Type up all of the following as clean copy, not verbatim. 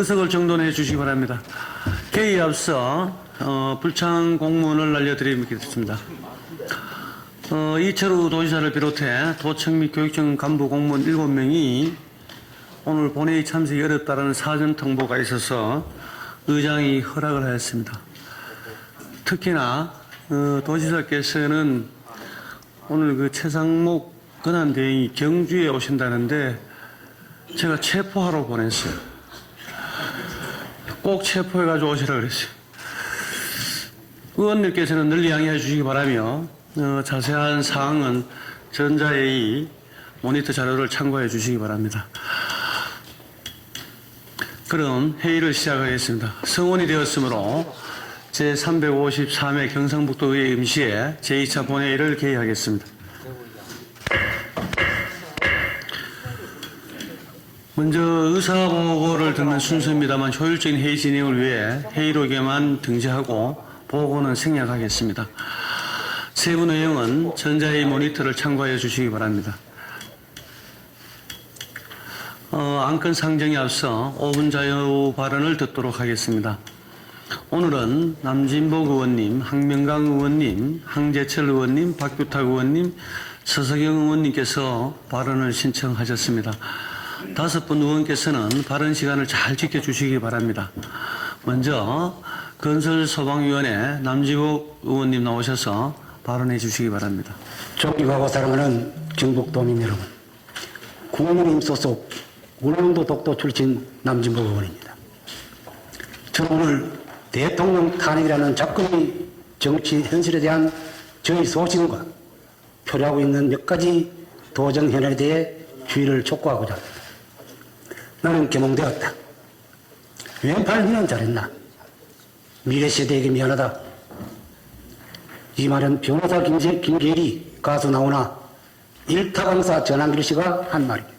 좌석을 정돈해 주시기 바랍니다. 개의에 앞서 불참 공문을 알려드리겠습니다. 이철우 도지사를 비롯해 도청 및 교육청 간부 공무원 7명이 오늘 본회의 참석이 어렵다는 사전 통보가 있어서 의장이 허락을 하였습니다. 특히나 도지사께서는 오늘 최상목 권한대행이 경주에 오신다는데 제가 체포하러 보냈어요. 꼭 체포해가지고 오시라고 그랬어요. 의원님께서는 늘 양해해 주시기 바라며 자세한 사항은 전자회의 모니터 자료를 참고해 주시기 바랍니다. 그럼 회의를 시작하겠습니다. 성원이 되었으므로 제354회 경상북도의회 임시회 제2차 본회의를 개의하겠습니다. 먼저 의사보고를 듣는 순서입니다만 효율적인 회의 진행을 위해 회의록에만 등재하고 보고는 생략하겠습니다. 세부 내용은 전자회의 모니터를 참고해 주시기 바랍니다. 안건 상정에 앞서 5분 자유 발언을 듣도록 하겠습니다. 오늘은 남진복 의원님, 황명강 의원님, 황재철 의원님, 박규탁 의원님, 서석영 의원님께서 발언을 신청하셨습니다. 5분 의원께서는 발언 시간을 잘 지켜주시기 바랍니다. 먼저 건설소방위원회 남진복 의원님 나오셔서 발언해 주시기 바랍니다. 존경하고 사랑하는 경북도민 여러분, 국민의힘 소속 울릉도 독도 출신 남진복 의원입니다. 저는 오늘 대통령 탄핵이라는 작금의 정치 현실에 대한 저희 소신과 표류하고 있는 몇 가지 도정 현안에 대해 주의를 촉구하고자 합니다. 나는 개몽되었다. 왼팔 니는 잘했나? 미래 세대에게 미안하다. 이 말은 변호사 김계리 가수 나오나 일타 강사 전한길 씨가 한 말입니다.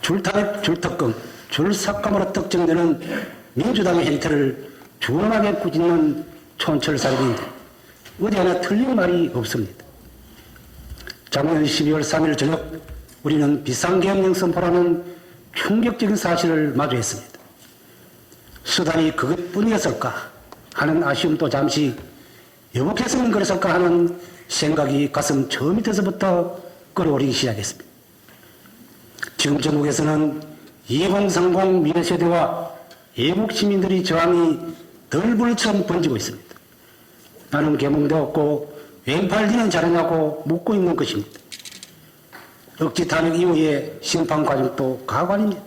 줄타협, 줄특검, 줄삭감으로 특정되는 민주당의 행태를 준하게 꾸짖는 촌철살인인데 어디 하나 틀린 말이 없습니다. 작년 12월 3일 저녁 우리는 비상계엄령 선포라는 충격적인 사실을 마주했습니다. 수단이 그것뿐이었을까 하는 아쉬움도 잠시 여복했으면 그랬을까 하는 생각이 가슴 저 밑에서부터 끓어오르기 시작했습니다. 지금 전국에서는 2030 미래세대와 애국 시민들이 저항이 덜불처럼 번지고 있습니다. 나는 개몽되었고 왼팔 니는 잘하냐고 묻고 있는 것입니다. 억지 탄핵 이후의 심판 과정도 가관입니다.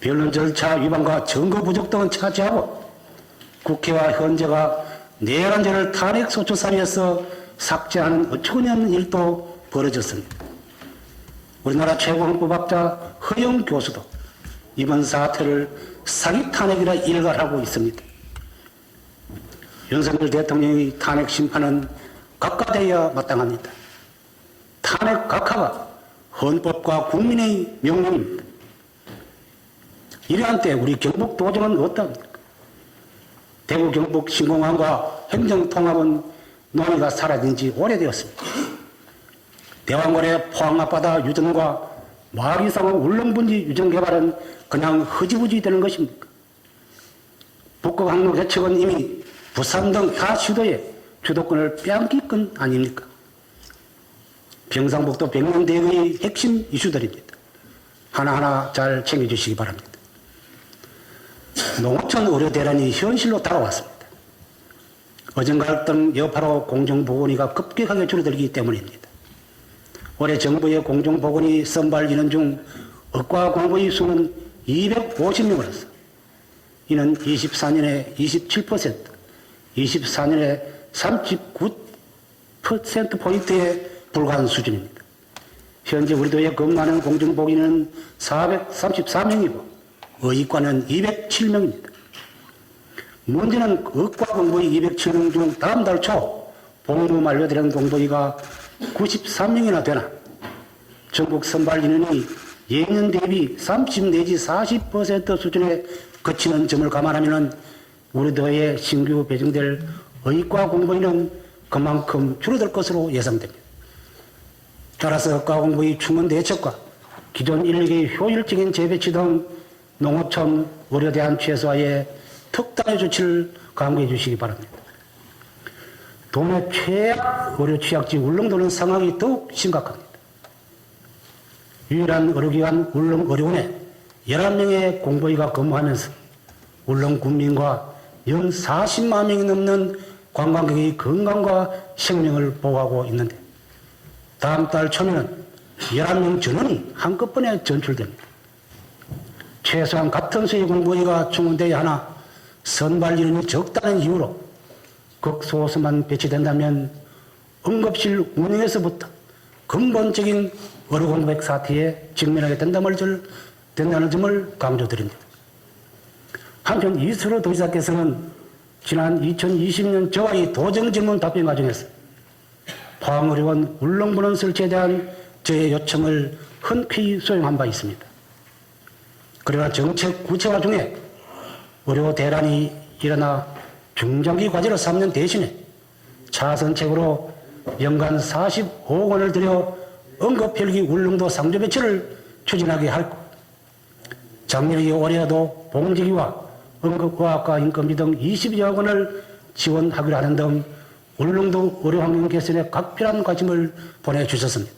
변론 절차 위반과 증거 부족 등은 차지하고 국회와 헌재가 내란 죄를 탄핵 소추사위에서 삭제하는 어처구니없는 일도 벌어졌습니다. 우리나라 최고 헌법학자 허영 교수도 이번 사태를 사기 탄핵이라 일갈하고 있습니다. 윤석열 대통령의 탄핵 심판은 각하되어야 마땅합니다. 탄핵 각하가 헌법과 국민의 명령입니다. 이러한 때 우리 경북 도정은 어떠합니까? 대구 경북 신공항과 행정통합은 논의가 사라진 지 오래되었습니다. 대왕거래 포항 앞바다 유전과 마리상호 울릉분지 유전 개발은 그냥 흐지부지 되는 것입니까? 북극 항로 개척은 이미 부산 등 타 시도에 주도권을 빼앗길 건 아닙니까? 경상북도 백년대회의 핵심 이슈들입니다. 하나하나 잘 챙겨주시기 바랍니다. 농어촌 의료 대란이 현실로 다가왔습니다. 어정갈등 여파로 공정보건의가 급격하게 줄어들기 때문입니다. 올해 정부의 공정보건의 선발 인원 중 의과 공부의 수는 250명으로서 이는 24년에 27%, 24년에 39%포인트에 불과한 수준입니다. 현재 우리 도에 근무하는 공정보건의는 434명이고 의과는 207명입니다. 문제는 의과 공부의 207명 중 다음 달 초 복무 만료되는 공부의가 93명이나 되나 전국 선발 인원이 예년 대비 30 내지 40% 수준에 그치는 점을 감안하면 우리 도에 신규 배정될 의과 공부의는 그만큼 줄어들 것으로 예상됩니다. 따라서 의과 공부의 충원 대책과 기존 인력의 효율적인 재배치 등 농어촌 의료대안 최소화에 특단의 조치를 강구해 주시기 바랍니다. 도내 최악 의료 취약지 울릉도는 상황이 더욱 심각합니다. 유일한 의료기관 울릉의료원에 11명의 공보위가 근무하면서 울릉 군민과 연 40만 명이 넘는 관광객의 건강과 생명을 보호하고 있는데 다음 달 초면은 11명 전원이 한꺼번에 전출됩니다. 최소한 같은 수의 공보위가 충원되어야 하나 선발 인원이 적다는 이유로 극소수만 배치된다면 응급실 운영에서부터 근본적인 의료공백 사태에 직면하게 된다는 점을 강조드립니다. 한편 이수로 도지사께서는 지난 2020년 저와의 도정질문 답변 과정에서 포항의료원 울릉분원 설치에 대한 저의 요청을 흔쾌히 수용한 바 있습니다. 그러나 정책 구체화 중에 의료 대란이 일어나 중장기 과제로 삼는 대신에 차선책으로 연간 45억 원을 들여 응급헬기 울릉도 상조 배치를 추진하게 할 것, 작년에 올해에도 봉지기와 응급의학과 인건비 등 20여 원을 지원하기로 하는 등 울릉도 의료환경 개선에 각별한 관심을 보내주셨습니다.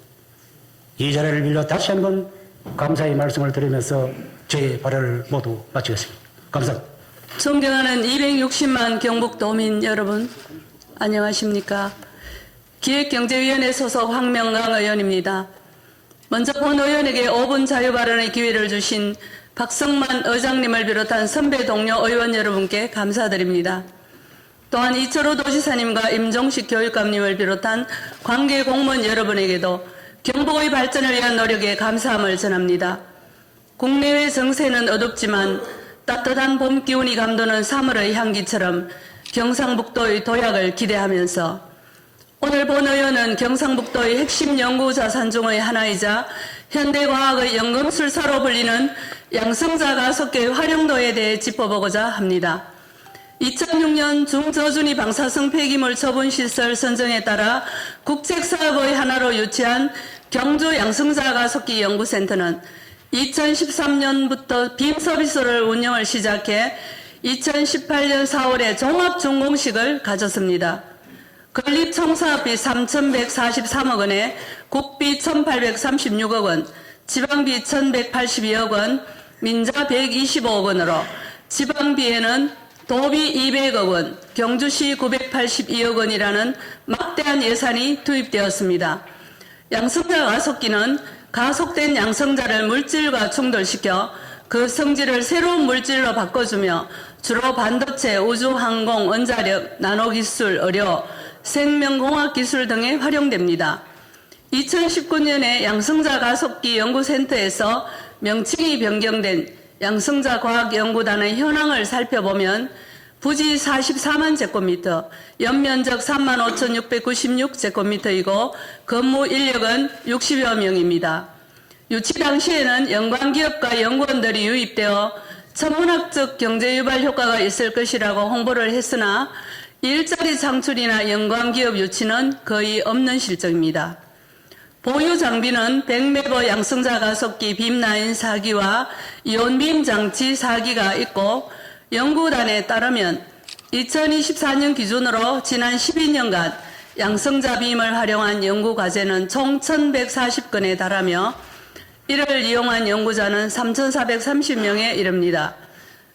이 자리를 빌려 다시 한번 감사의 말씀을 드리면서 저의 발언을 모두 마치겠습니다. 감사합니다. 존경하는 260만 경북도민 여러분, 안녕하십니까? 기획경제위원회 소속 황명강 의원입니다. 먼저 본 의원에게 5분 자유발언의 기회를 주신 박성만 의장님을 비롯한 선배 동료 의원 여러분께 감사드립니다. 또한 이철우 도지사님과 임종식 교육감님을 비롯한 관계 공무원 여러분에게도 경북의 발전을 위한 노력에 감사함을 전합니다. 국내외 정세는 어둡지만 따뜻한 봄 기운이 감도는 3월의 향기처럼 경상북도의 도약을 기대하면서 오늘 본 의원은 경상북도의 핵심 연구 자산 중의 하나이자 현대과학의 연금술사로 불리는 양성자 가속기의 활용도에 대해 짚어보고자 합니다. 2006년 중저준위 방사성 폐기물 처분시설 선정에 따라 국책사업의 하나로 유치한 경주 양성자 가속기 연구센터는 2013년부터 빔 서비스를 운영을 시작해 2018년 4월에 종합준공식을 가졌습니다. 건립청사업비 3,143억 원에 국비 1,836억 원, 지방비 1,182억 원, 민자 125억 원으로 지방비에는 도비 200억 원, 경주시 982억 원이라는 막대한 예산이 투입되었습니다. 양성자 가속기는 가속된 양성자를 물질과 충돌시켜 그 성질을 새로운 물질로 바꿔주며 주로 반도체, 우주, 항공, 원자력, 나노기술, 의료, 생명공학기술 등에 활용됩니다. 2019년에 양성자 가속기 연구센터에서 명칭이 변경된 양성자 과학연구단의 현황을 살펴보면 부지 44만 제곱미터, 연면적 35,696제곱미터이고 근무 인력은 60여 명입니다. 유치 당시에는 연관기업과 연구원들이 유입되어 천문학적 경제유발 효과가 있을 것이라고 홍보를 했으나 일자리 창출이나 연관기업 유치는 거의 없는 실정입니다. 보유 장비는 백매버 양성자 가속기 빔라인 4기와 이온빔 장치 4기가 있고 연구단에 따르면 2024년 기준으로 지난 12년간 양성자 빔을 활용한 연구과제는 총 1,140건에 달하며 이를 이용한 연구자는 3,430명에 이릅니다.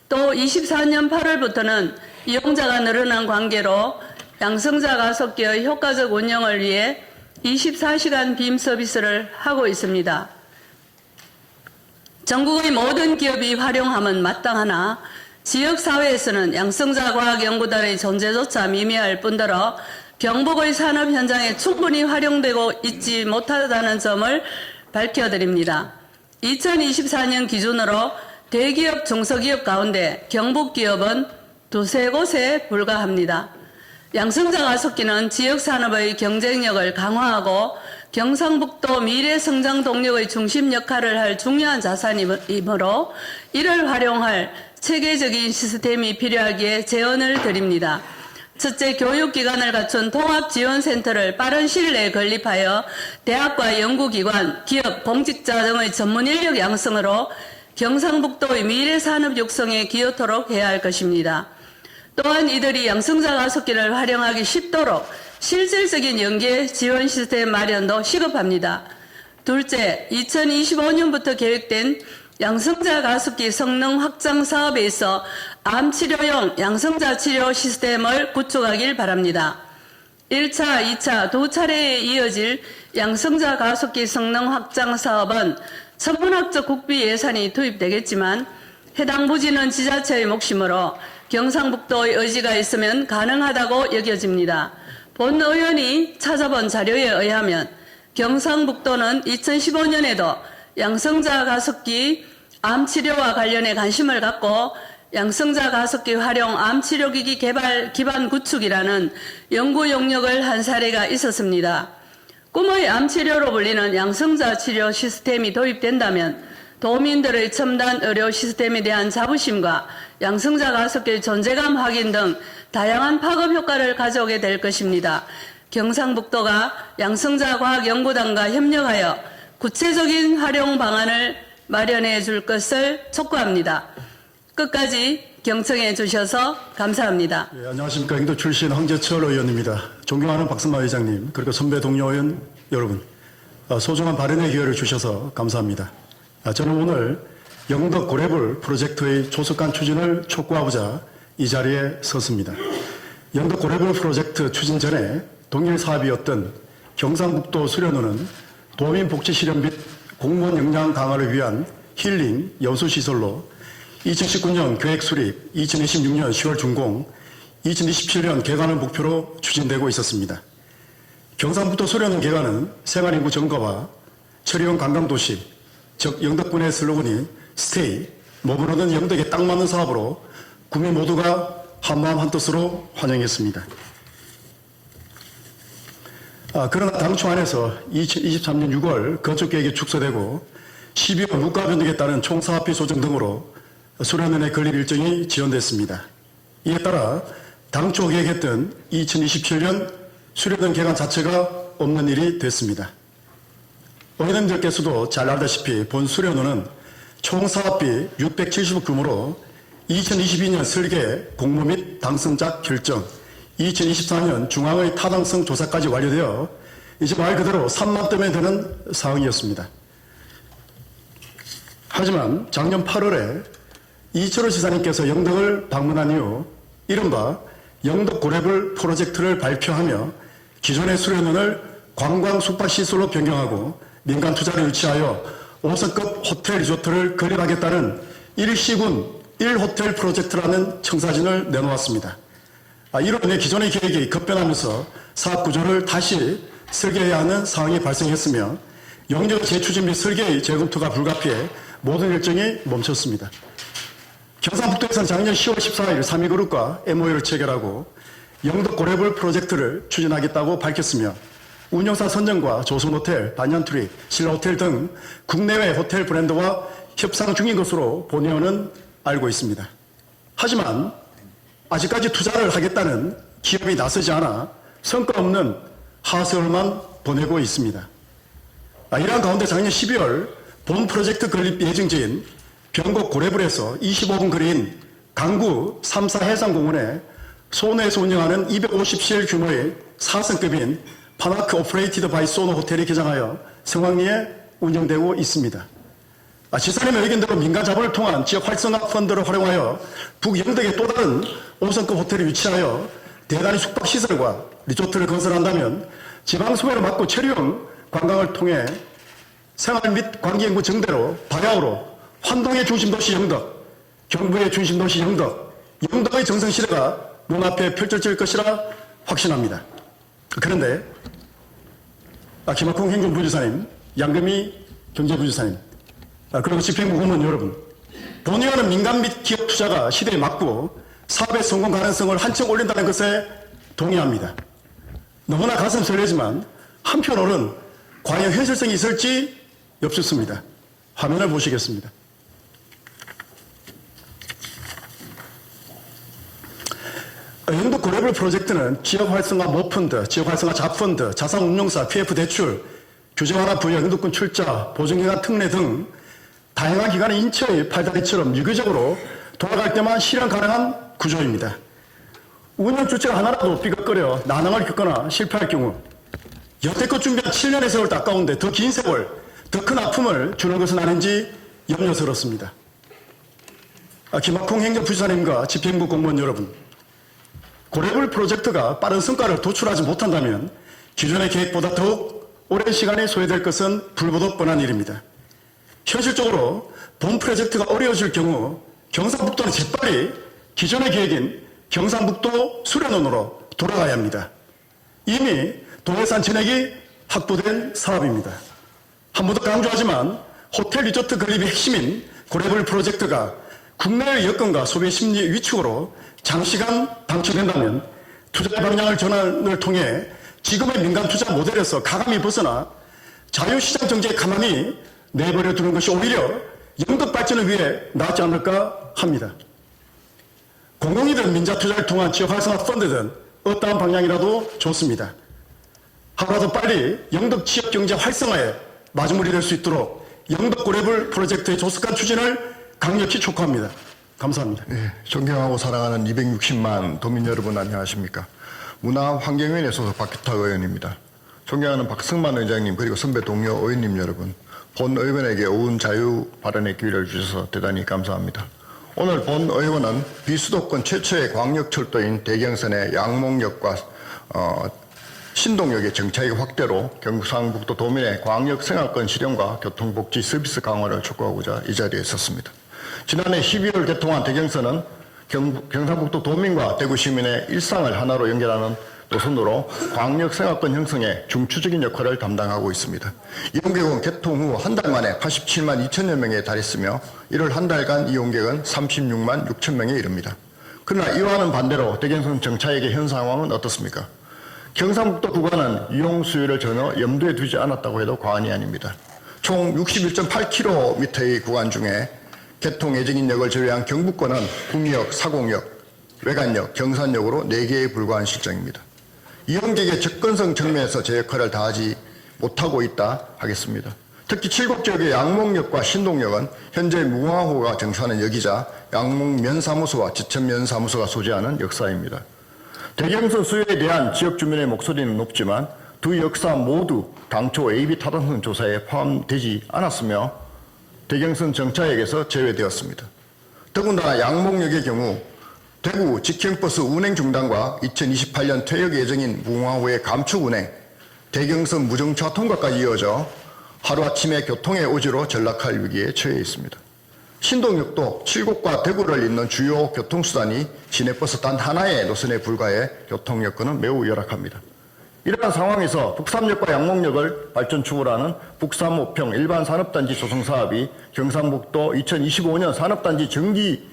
또 24년 8월부터는 이용자가 늘어난 관계로 양성자 가속기의 효과적 운영을 위해 24시간 빔 서비스를 하고 있습니다. 전국의 모든 기업이 활용하면 마땅하나 지역사회에서는 양성자 과학연구단의 존재조차 미미할 뿐더러 경북의 산업 현장에 충분히 활용되고 있지 못하다는 점을 밝혀드립니다. 2024년 기준으로 대기업, 중소기업 가운데 경북기업은 두세 곳에 불과합니다. 양성자 가속기는 지역산업의 경쟁력을 강화하고 경상북도 미래성장 동력의 중심 역할을 할 중요한 자산이므로 이를 활용할 체계적인 시스템이 필요하기에 제언을 드립니다. 첫째, 교육기관을 갖춘 통합지원센터를 빠른 시일 내에 건립하여 대학과 연구기관, 기업, 공직자 등의 전문 인력 양성으로 경상북도의 미래 산업 육성에 기여토록 해야 할 것입니다. 또한 이들이 양성자 가속기를 활용하기 쉽도록 실질적인 연계 지원 시스템 마련도 시급합니다. 둘째, 2025년부터 계획된 양성자 가속기 성능 확장 사업에 있어 암 치료용 양성자 치료 시스템을 구축하길 바랍니다. 1차, 2차 두 차례에 이어질 양성자 가속기 성능 확장 사업은 천문학적 국비 예산이 투입되겠지만 해당 부지는 지자체의 몫이므로 경상북도의 의지가 있으면 가능하다고 여겨집니다. 본 의원이 찾아본 자료에 의하면 경상북도는 2015년에도 양성자 가속기 암 치료와 관련해 관심을 갖고 양성자 가속기 활용 암 치료기기 개발 기반 구축이라는 연구 용역을 한 사례가 있었습니다. 꿈의 암 치료로 불리는 양성자 치료 시스템이 도입된다면 도민들의 첨단 의료 시스템에 대한 자부심과 양성자 가속기의 존재감 확인 등 다양한 파급 효과를 가져오게 될 것입니다. 경상북도가 양성자 과학연구단과 협력하여 구체적인 활용 방안을 마련해 줄 것을 촉구합니다. 끝까지 경청해 주셔서 감사합니다. 예, 안녕하십니까. 인도 출신 황재철 의원입니다. 존경하는 박승마 의장님, 그리고 선배 동료 의원 여러분, 소중한 발언의 기회를 주셔서 감사합니다. 저는 오늘 영덕 고래불 프로젝트의 조속한 추진을 촉구하고자 이 자리에 섰습니다. 영덕 고래불 프로젝트 추진 전에 동일 사업이었던 경상북도 수련원은 도민 복지 실현 및 공무원 역량 강화를 위한 힐링 여수시설로 2019년 계획 수립, 2026년 10월 준공, 2027년 개관을 목표로 추진되고 있었습니다. 경상북도 수련원 개관은 생활인구 증가와 처리형 관광도시, 즉 영덕군의 슬로건이 스테이, 머무르는 영덕에 딱 맞는 사업으로 국민 모두가 한마음 한뜻으로 환영했습니다. 그러나 당초 안에서 2023년 6월 건축계획이 축소되고 12월 물가 변동에 따른 총사업비 조정 등으로 수련원의 건립 일정이 지연됐습니다. 이에 따라 당초 계획했던 2027년 수련원 개관 자체가 없는 일이 됐습니다. 의원님들께서도 잘 알다시피 본 수련원은 총 사업비 670억 규모로 2022년 설계, 공모 및 당선자 결정, 2024년 중앙의 타당성 조사까지 완료되어 이제 말 그대로 3만 덤에 드는 상황이었습니다. 하지만 작년 8월에 이철호 지사님께서 영덕을 방문한 이후 이른바 영덕 고래불 프로젝트를 발표하며 기존의 수련원을 관광 숙박시설로 변경하고 민간 투자를 유치하여 5성급 호텔 리조트를 건립하겠다는 일시군 1호텔 프로젝트라는 청사진을 내놓았습니다. 이로 인해 기존의 계획이 급변하면서 사업 구조를 다시 설계해야 하는 상황이 발생했으며 영역 재추진 및 설계의 재검토가 불가피해 모든 일정이 멈췄습니다. 경상북도에서는 작년 10월 14일 3위그룹과 MOU를 체결하고 영덕 고래불 프로젝트를 추진하겠다고 밝혔으며 운영사 선정과 조선호텔, 반얀트리, 신라호텔 등 국내외 호텔 브랜드와 협상 중인 것으로 본 의원은 알고 있습니다. 하지만 아직까지 투자를 하겠다는 기업이 나서지 않아 성과 없는 하소연만 보내고 있습니다. 이러한 가운데 작년 12월 본 프로젝트 건립 예정지인 병곡 고래불에서 25분 거리인 강구 3사 해상공원에 소노에서 운영하는 250실 규모의 4성급인 파나크 오퍼레이티드 바이 소노 호텔이 개장하여 성황리에 운영되고 있습니다. 지사님의 의견대로 민간 자본을 통한 지역 활성화 펀드를 활용하여 북영덕에 또 다른 5성급 호텔을 유치하여 대단히 숙박시설과 리조트를 건설한다면 지방 소외를 막고 체류형 관광을 통해 생활 및 관계인구 증대로 바야흐로 환동의 중심도시 영덕, 경부의 중심도시 영덕, 영덕의 정성시대가 눈앞에 펼쳐질 것이라 확신합니다. 그런데 김학홍 행정부지사님, 양금희 경제부지사님, 그리고 집행부顧問여러분, 본 의원은 민간 및 기업 투자가 시대에 맞고 사업의 성공 가능성을 한층 올린다는 것에 동의합니다. 너무나 가슴 설레지만 한편으로는 과연 현실성이 있을지 엽습니다. 화면을 보시겠습니다. 영덕 고래불 프로젝트는 지역활성화 모펀드, 지역활성화 자펀드, 자산운용사, PF 대출, 규제 완화 부여, 영덕군 출자, 보증기관 특례 등 다양한 기관의 인체의 팔다리처럼 유기적으로 돌아갈 때만 실현 가능한 구조입니다. 운영 주체가 하나라도 삐걱거려 난항을 겪거나 실패할 경우 여태껏 준비한 7년의 세월도 아까운데 더 긴 세월, 더 큰 아픔을 주는 것은 아닌지 염려스럽습니다. 김학홍 행정부지사님과 집행부 공무원 여러분, 고래불 프로젝트가 빠른 성과를 도출하지 못한다면 기존의 계획보다 더욱 오랜 시간이 소요될 것은 불보듯 뻔한 일입니다. 현실적으로 본 프로젝트가 어려워질 경우 경상북도는 재빨리 기존의 계획인 경상북도 수련원으로 돌아가야 합니다. 이미 동해산 전액이 확보된 사업입니다. 한 번 더 강조하지만 호텔 리조트 건립의 핵심인 고래불 프로젝트가 국내의 여건과 소비 심리 위축으로 장시간 방치된다면 투자의 방향을 전환을 통해 지금의 민간 투자 모델에서 가감히 벗어나 자유시장 정책에 가만히 내버려 두는 것이 오히려 영덕 발전을 위해 낫지 않을까 합니다. 공공이든 민자 투자를 통한 지역 활성화 펀드든 어떠한 방향이라도 좋습니다. 하루라도 빨리 영덕 지역 경제 활성화에 마주물이 될 수 있도록 영덕 고래불 프로젝트의 조속한 추진을 강력히 촉구합니다. 감사합니다. 네, 존경하고 사랑하는 260만 도민 여러분 안녕하십니까. 문화환경위원회 소속 박규탁 의원입니다. 존경하는 박승만 의장님 그리고 선배 동료 의원님 여러분, 본 의원에게 오은 자유 발언의 기회를 주셔서 대단히 감사합니다. 오늘 본 의원은 비수도권 최초의 광역철도인 대경선의 양목역과 신동역의 정차익 확대로 경상북도 도민의 광역 생활권 실현과 교통복지 서비스 강화를 촉구하고자 이 자리에 섰습니다. 지난해 12월 개통한 대경선은 경상북도 도민과 대구 시민의 일상을 하나로 연결하는 노선으로 광역 생활권 형성에 중추적인 역할을 담당하고 있습니다. 이용객은 개통 후 한 달 만에 87만 2천여 명에 달했으며 1월 한 달간 이용객은 36만 6천 명에 이릅니다. 그러나 이와는 반대로 대경선 정차액의 현 상황은 어떻습니까? 경상북도 구간은 이용 수요를 전혀 염두에 두지 않았다고 해도 과언이 아닙니다. 총 61.8km의 구간 중에 개통 예정인 역을 제외한 경북권은 구미역, 사공역, 외관역, 경산역으로 4개에 불과한 실정입니다. 이용객의 접근성 측면에서 제 역할을 다하지 못하고 있다 하겠습니다. 특히 7곳 지역의 양목역과 신동역은 현재 무궁화호가 정차하는 역이자 양목면사무소와 지천면사무소가 소재하는 역사입니다. 대경선 수요에 대한 지역 주민의 목소리는 높지만 두 역사 모두 당초 AB 타당성 조사에 포함되지 않았으며 대경선 정차역에서 제외되었습니다. 더군다나 양목역의 경우 대구 직행버스 운행 중단과 2028년 퇴역 예정인 무궁화호의 감축 운행, 대경선 무정차 통과까지 이어져 하루아침에 교통의 오지로 전락할 위기에 처해 있습니다. 신동역도 7곳과 대구를 잇는 주요 교통수단이 시내버스 단 하나의 노선에 불과해 교통 여건은 매우 열악합니다. 이러한 상황에서 북삼역과 양목역을 발전축으로 하는 북삼5평 일반산업단지 조성사업이 경상북도 2025년 산업단지 정기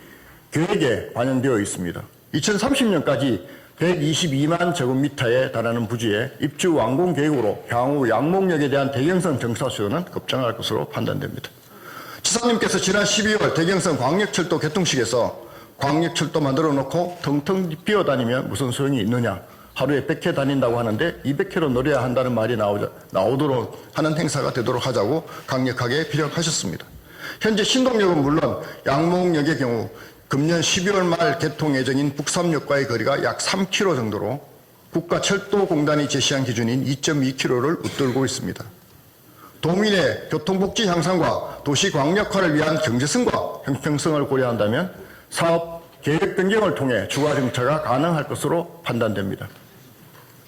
계획에 반영되어 있습니다. 2030년까지 122만 제곱미터에 달하는 부지에 입주 완공 계획으로 향후 양목역에 대한 대경선 정차 수요는 급증할 것으로 판단됩니다. 지사님께서 지난 12월 대경선 광역철도 개통식에서 광역철도 만들어 놓고 텅텅 비어다니면 무슨 소용이 있느냐, 하루에 100회 다닌다고 하는데 200회로 노려야 한다는 말이 나오도록 하는 행사가 되도록 하자고 강력하게 피력하셨습니다. 현재 신동역은 물론 양목역의 경우 금년 12월 말 개통 예정인 북삼역과의 거리가 약 3km 정도로 국가철도공단이 제시한 기준인 2.2km를 웃돌고 있습니다. 도민의 교통복지 향상과 도시 광역화를 위한 경제성과 형평성을 고려한다면 사업 계획 변경을 통해 추가 정차가 가능할 것으로 판단됩니다.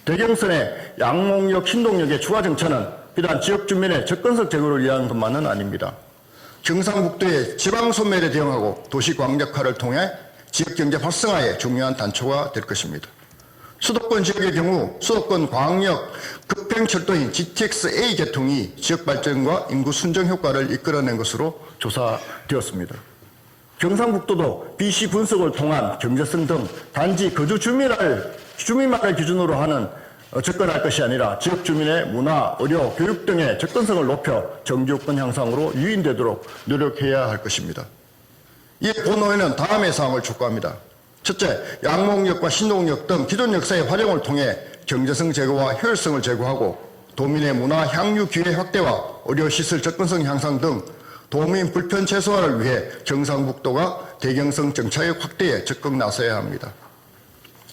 대경선의 양목역, 신동역의 추가 정차는 비단 지역 주민의 접근성 제고를 위한 것만은 아닙니다. 경상북도의 지방 소멸에 대응하고 도시 광역화를 통해 지역 경제 활성화에 중요한 단초가 될 것입니다. 수도권 지역의 경우 수도권 광역 급행철도인 GTX-A 개통이 지역 발전과 인구 순정 효과를 이끌어낸 것으로 조사되었습니다. 경상북도도 BC 분석을 통한 경제성 등 단지 거주 주민만을 기준으로 하는 접근할 것이 아니라 지역 주민의 문화, 의료, 교육 등의 접근성을 높여 정지요건 향상으로 유인되도록 노력해야 할 것입니다. 이에 본의회는 다음의 사항을 촉구합니다. 첫째, 양목역과 신동역 등 기존 역사의 활용을 통해 경제성 제고와 효율성을 제고하고 도민의 문화 향유 기회 확대와 의료시설 접근성 향상 등 도민 불편 최소화를 위해 경상북도가 대경선 정차역 확대에 적극 나서야 합니다.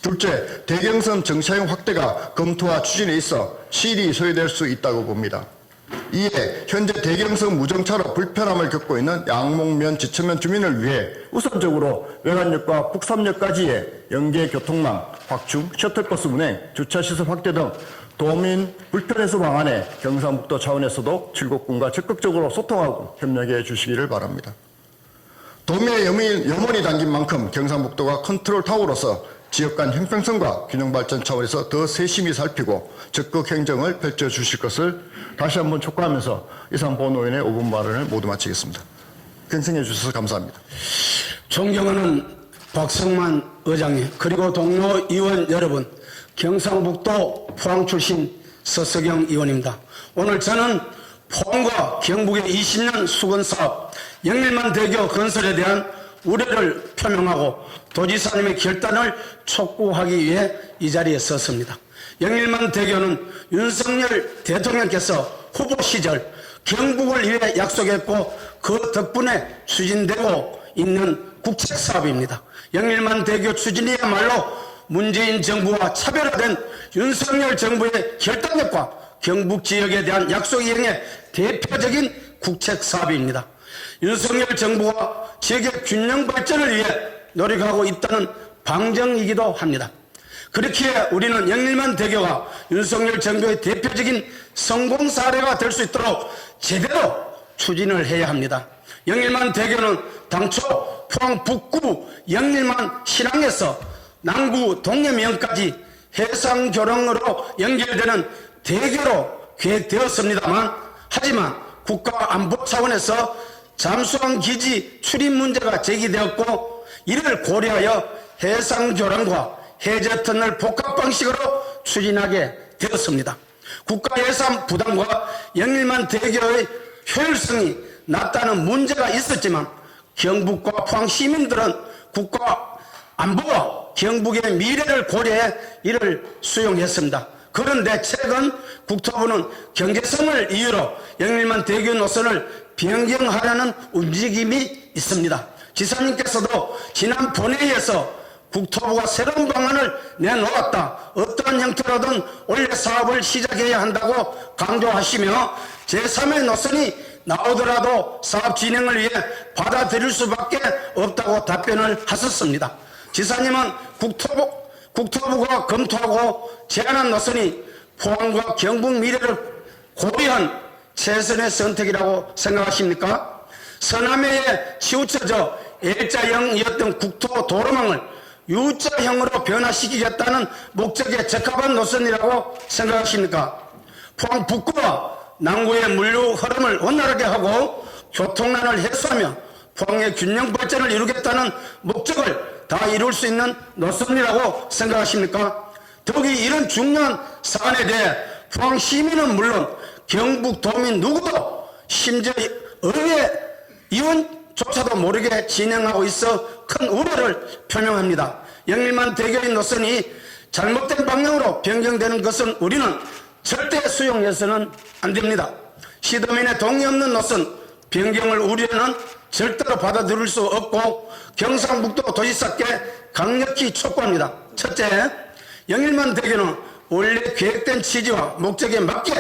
둘째, 대경선 정차역 확대가 검토와 추진에 있어 시일이 소요될 수 있다고 봅니다. 이에 현재 대경선 무정차로 불편함을 겪고 있는 양목면, 지천면 주민을 위해 우선적으로 외관역과 북삼역까지의 연계 교통망, 확충, 셔틀버스 운행, 주차시설 확대 등 도민 불편 해소 방안에 경상북도 차원에서도 칠곡군과 적극적으로 소통하고 협력해 주시기를 바랍니다. 도민의 염원이 담긴 만큼 경상북도가 컨트롤 타워로서 지역 간 형평성과 균형 발전 차원에서 더 세심히 살피고 적극 행정을 펼쳐 주실 것을 다시 한번 촉구하면서 이상 본 의원의 5분 발언을 모두 마치겠습니다. 경청해 주셔서 감사합니다. 존경하는 박성만 의장님, 그리고 동료 의원 여러분, 경상북도 포항 출신 서석영 의원입니다. 오늘 저는 포항과 경북의 20년 수건사업 영일만 대교 건설에 대한 우려를 표명하고 도지사님의 결단을 촉구하기 위해 이 자리에 섰습니다. 영일만 대교는 윤석열 대통령께서 후보 시절 경북을 위해 약속했고 그 덕분에 추진되고 있는 국책사업입니다. 영일만 대교 추진이야말로 문재인 정부와 차별화된 윤석열 정부의 결단력과 경북 지역에 대한 약속 이행의 대표적인 국책사업입니다. 윤석열 정부가 지역의 균형 발전을 위해 노력하고 있다는 방증이기도 합니다. 그렇기에 우리는 영일만 대교가 윤석열 정부의 대표적인 성공 사례가 될 수 있도록 제대로 추진을 해야 합니다. 영일만 대교는 당초 포항 북구 영일만 신항에서 남구 동해면까지 해상교량으로 연결되는 대교로 계획되었습니다만, 하지만 국가안보 차원에서 잠수함 기지 출입 문제가 제기되었고, 이를 고려하여 해상교량과 해저터널 복합 방식으로 추진하게 되었습니다. 국가 예산 부담과 영일만 대교의 효율성이 낮다는 문제가 있었지만 경북과 포항 시민들은 국가 안보와 경북의 미래를 고려해 이를 수용했습니다. 그런데 최근 국토부는 경제성을 이유로 영일만 대교 노선을 변경하려는 움직임이 있습니다. 지사님께서도 지난 본회의에서 국토부가 새로운 방안을 내놓았다, 어떠한 형태로든 원래 사업을 시작해야 한다고 강조하시며 제3의 노선이 나오더라도 사업 진행을 위해 받아들일 수밖에 없다고 답변을 하셨습니다. 지사님은 국토부가 검토하고 제안한 노선이 포항과 경북 미래를 고려한 최선의 선택이라고 생각하십니까? 서남해에 치우쳐져 L자형이었던 국토 도로망을 U자형으로 변화시키겠다는 목적에 적합한 노선이라고 생각하십니까? 포항 북구와 남구의 물류 흐름을 원활하게 하고 교통난을 해소하며 포항의 균형 발전을 이루겠다는 목적을 다 이룰 수 있는 노선이라고 생각하십니까? 더욱이 이런 중요한 사안에 대해 포항 시민은 물론 경북 도민 누구도 심지어 의회 의원조차도 모르게 진행하고 있어 큰 우려를 표명합니다. 영일만 대교의 노선이 잘못된 방향으로 변경되는 것은 우리는 절대 수용해서는 안 됩니다. 시도민의 동의 없는 노선 변경을 우려는 절대로 받아들일 수 없고 경상북도 도지사께 강력히 촉구합니다. 첫째, 영일만 대교는 원래 계획된 취지와 목적에 맞게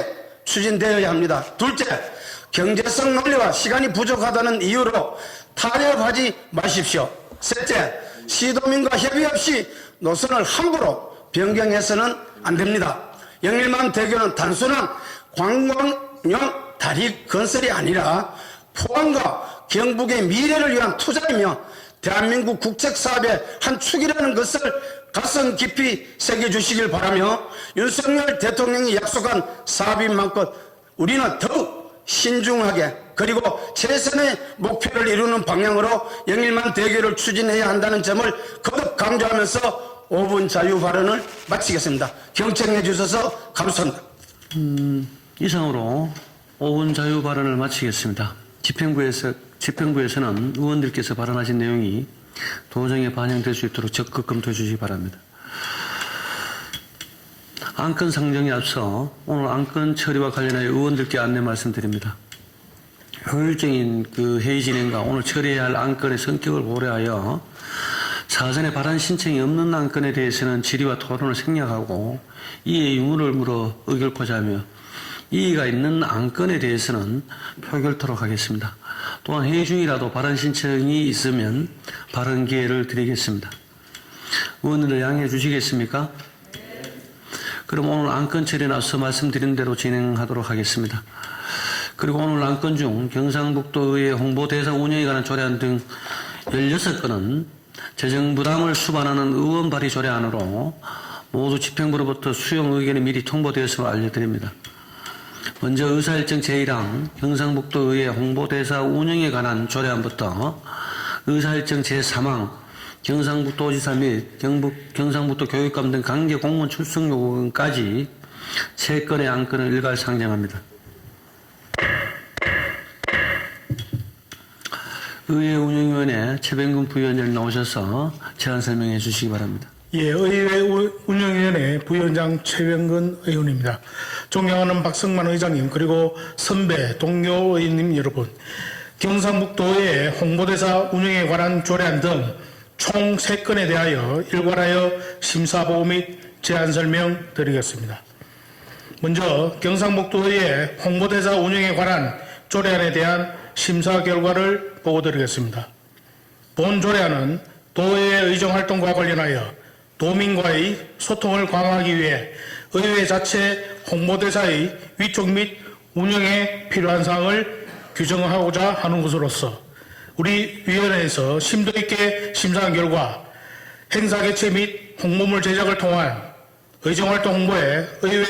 추진되어야 합니다. 둘째, 경제성 논리와 시간이 부족하다는 이유로 타협하지 마십시오. 셋째, 시도민과 협의 없이 노선을 함부로 변경해서는 안 됩니다. 영일만 대교는 단순한 관광용 다리 건설이 아니라 포항과 경북의 미래를 위한 투자이며 대한민국 국책사업의 한 축이라는 것을 가슴 깊이 새겨주시길 바라며 윤석열 대통령이 약속한 사업인 만큼 우리는 더욱 신중하게 그리고 최선의 목표를 이루는 방향으로 영일만 대교를 추진해야 한다는 점을 거듭 강조하면서 5분 자유 발언을 마치겠습니다. 경청해 주셔서 감사합니다. 이상으로 5분 자유 발언을 마치겠습니다. 집행부에서는 의원들께서 발언하신 내용이 도정에 반영될 수 있도록 적극 검토해 주시기 바랍니다. 안건 상정에 앞서 오늘 안건 처리와 관련하여 의원들께 안내 말씀드립니다. 효율적인 그 회의 진행과 오늘 처리해야 할 안건의 성격을 고려하여 사전에 발언 신청이 없는 안건에 대해서는 질의와 토론을 생략하고 이의 유무를 물어 의결코자 하며 이의가 있는 안건에 대해서는 표결토록 하겠습니다. 또한 회의 중이라도 발언 신청이 있으면 발언 기회를 드리겠습니다. 의원님들 양해해 주시겠습니까? 그럼 오늘 안건 처리에 앞서 말씀드린 대로 진행하도록 하겠습니다. 그리고 오늘 안건 중 경상북도의 홍보대사 운영에 관한 조례안 등 16건은 재정부담을 수반하는 의원 발의 조례안으로 모두 집행부로부터 수용 의견이 미리 통보되었음을 알려드립니다. 먼저 의사일정 제1항 경상북도의회 홍보대사 운영에 관한 조례안부터 의사일정 제3항 경상북도지사 및 경상북도 교육감 등 관계 공무원 출석 요구까지 3건의 안건을 일괄 상정합니다. 의회 운영위원회 최병근 부위원장님 나오셔서 제안 설명해 주시기 바랍니다. 예, 의회 운영위원회 부위원장 최병근 의원입니다. 존경하는 박성만 의장님 그리고 선배 동료 의원님 여러분, 경상북도의 홍보대사 운영에 관한 조례안 등 총 3건에 대하여 일괄하여 심사보고 및 제안 설명 드리겠습니다. 먼저 경상북도의 홍보대사 운영에 관한 조례안에 대한 심사 결과를 보고드리겠습니다. 본 조례안은 도의회 의정활동과 관련하여 도민과의 소통을 강화하기 위해 의회 자체 홍보대사의 위촉 및 운영에 필요한 사항을 규정하고자 하는 것으로서 우리 위원회에서 심도 있게 심사한 결과 행사 개최 및 홍보물 제작을 통한 의정활동 홍보에 의회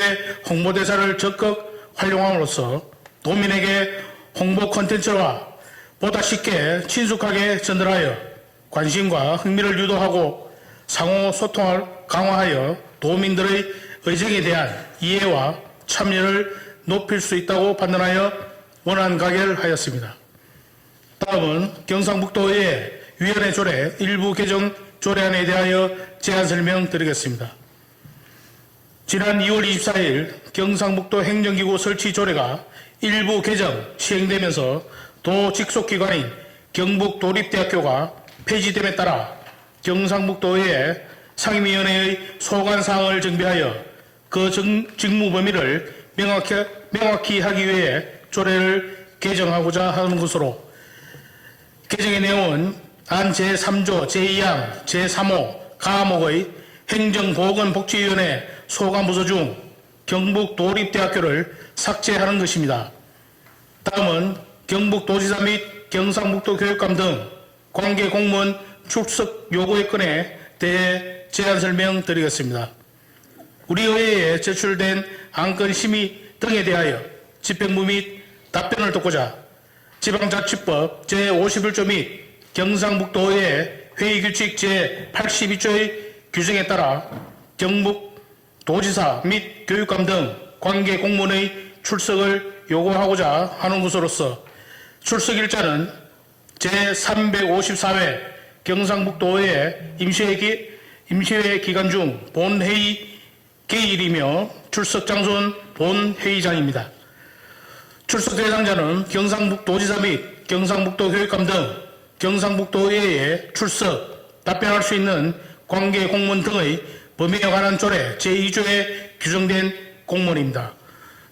홍보대사를 적극 활용함으로써 도민에게 홍보 콘텐츠와 보다 쉽게 친숙하게 전달하여 관심과 흥미를 유도하고 상호 소통을 강화하여 도민들의 의정에 대한 이해와 참여를 높일 수 있다고 판단하여 원안 가결하였습니다. 다음은 경상북도의 위원회 조례 일부 개정 조례안에 대하여 제안 설명드리겠습니다. 지난 2월 24일 경상북도 행정기구 설치 조례가 일부 개정 시행되면서 도 직속기관인 경북도립대학교가 폐지됨에 따라 경상북도의 상임위원회의 소관사항을 정비하여 그 직무 범위를 명확히 하기 위해 조례를 개정하고자 하는 것으로 개정의 내용은 안 제3조 제2항 제3호 가목의 행정보건복지위원회 소관부서 중 경북도립대학교를 삭제하는 것입니다. 다음은 경북도지사 및 경상북도 교육감 등 관계 공무원 출석 요구의 건에 대해 제안 설명드리겠습니다. 우리 의회에 제출된 안건 심의 등에 대하여 집행부 및 답변을 듣고자 지방자치법 제51조 및 경상북도의 회의규칙 제82조의 규정에 따라 경북도지사 및 교육감 등 관계 공무원의 출석을 요구하고자 하는 것으로서 출석일자는 제354회 경상북도의 임시회 기간 중 본회의 개일이며 출석 장소는 본회의장입니다. 출석 대상자는 경상북도지사 및 경상북도 교육감 등 경상북도의회에 출석, 답변할 수 있는 관계 공무원 등의 범위에 관한 조례 제2조에 규정된 공무원입니다.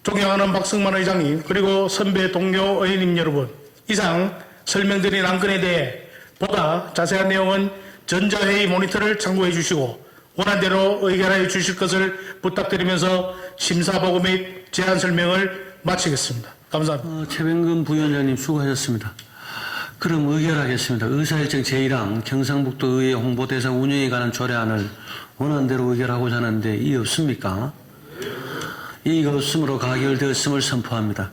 존경하는 박성만 의장님 그리고 선배 동료 의원님 여러분, 이상 설명드린 안건에 대해 보다 자세한 내용은 전자회의 모니터를 참고해 주시고 원안대로 의결하여 주실 것을 부탁드리면서 심사보고 및 제안 설명을 마치겠습니다. 감사합니다. 최병근 부위원장님 수고하셨습니다. 그럼 의결하겠습니다. 의사일정 제1항 경상북도 의회 홍보대사 운영에 관한 조례안을 원안대로 의결하고자 하는데 이의 없습니까? 이의가 없으므로 가결되었음을 선포합니다.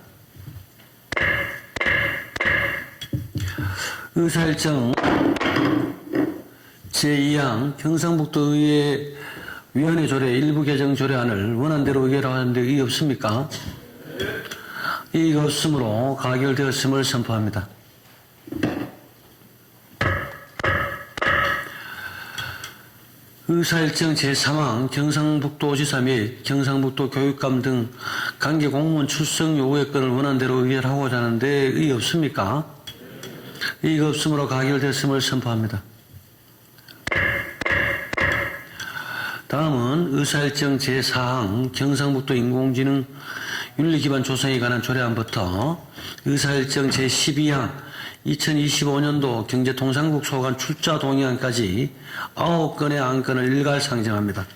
의사일정 제2항 경상북도 의회 위원회 조례 일부 개정 조례안을 원안대로 의결하는데 이의 없습니까? 이의가 없으므로 가결되었음을 선포합니다. 의사일정 제3항 경상북도지사 및 경상북도 교육감 등 관계 공무원 출석 요구의 건을 원안대로 의결하고자 하는데 의의 없습니까? 의의가 없으므로 가결됐음을 선포합니다. 다음은 의사일정 제4항 경상북도 인공지능 윤리기반 조성에 관한 조례안부터 의사일정 제12항 2025년도 경제통상국 소관 출자 동의안까지 9건의 안건을 일괄 상정합니다.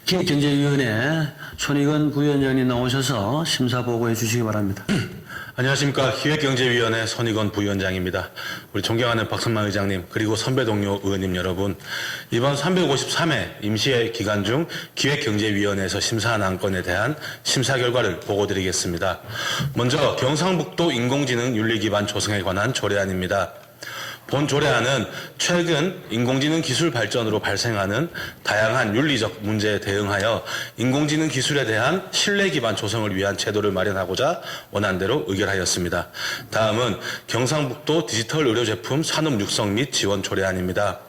기획경제위원회 손익원 부위원장님 나오셔서 심사보고해 주시기 바랍니다. 안녕하십니까. 기획경제위원회 손익원 부위원장입니다. 우리 존경하는 박선만 의장님 그리고 선배 동료 의원님 여러분, 이번 353회 임시회 기간 중 기획경제위원회에서 심사한 안건에 대한 심사 결과를 보고드리겠습니다. 먼저 경상북도 인공지능 윤리기반 조성에 관한 조례안입니다. 본 조례안은 최근 인공지능 기술 발전으로 발생하는 다양한 윤리적 문제에 대응하여 인공지능 기술에 대한 신뢰 기반 조성을 위한 제도를 마련하고자 원안대로 의결하였습니다. 다음은 경상북도 디지털 의료제품 산업 육성 및 지원 조례안입니다.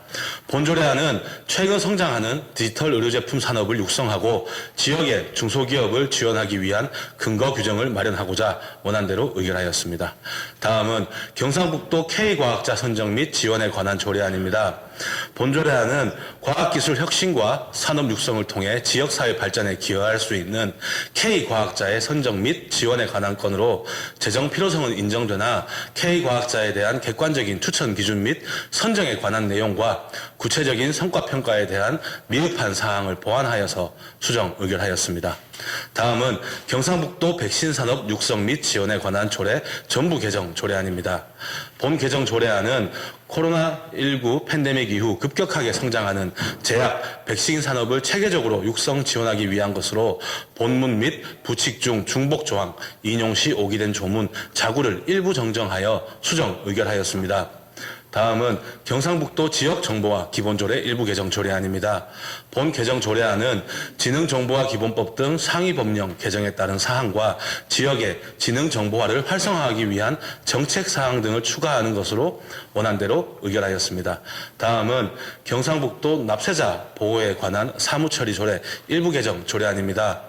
본 조례안은 최근 성장하는 디지털 의료제품 산업을 육성하고 지역의 중소기업을 지원하기 위한 근거 규정을 마련하고자 원안대로 의결하였습니다. 다음은 경상북도 K과학자 선정 및 지원에 관한 조례안입니다. 본 조례안은 과학기술 혁신과 산업 육성을 통해 지역사회 발전에 기여할 수 있는 K과학자의 선정 및 지원에 관한 건으로 재정 필요성은 인정되나 K과학자에 대한 객관적인 추천 기준 및 선정에 관한 내용과 구체적인 성과평가에 대한 미흡한 사항을 보완하여서 수정 의결하였습니다. 다음은 경상북도 백신산업 육성 및 지원에 관한 조례 전부 개정 조례안입니다. 본 개정 조례안은 코로나19 팬데믹 이후 급격하게 성장하는 제약, 백신 산업을 체계적으로 육성 지원하기 위한 것으로 본문 및 부칙 중 중복 조항, 인용 시 오기된 조문, 자구를 일부 정정하여 수정 의결하였습니다. 다음은 경상북도 지역정보화 기본조례 일부 개정 조례안입니다. 본 개정 조례안은 지능정보화 기본법 등 상위 법령 개정에 따른 사항과 지역의 지능정보화를 활성화하기 위한 정책 사항 등을 추가하는 것으로 원안대로 의결하였습니다. 다음은 경상북도 납세자 보호에 관한 사무처리 조례 일부 개정 조례안입니다.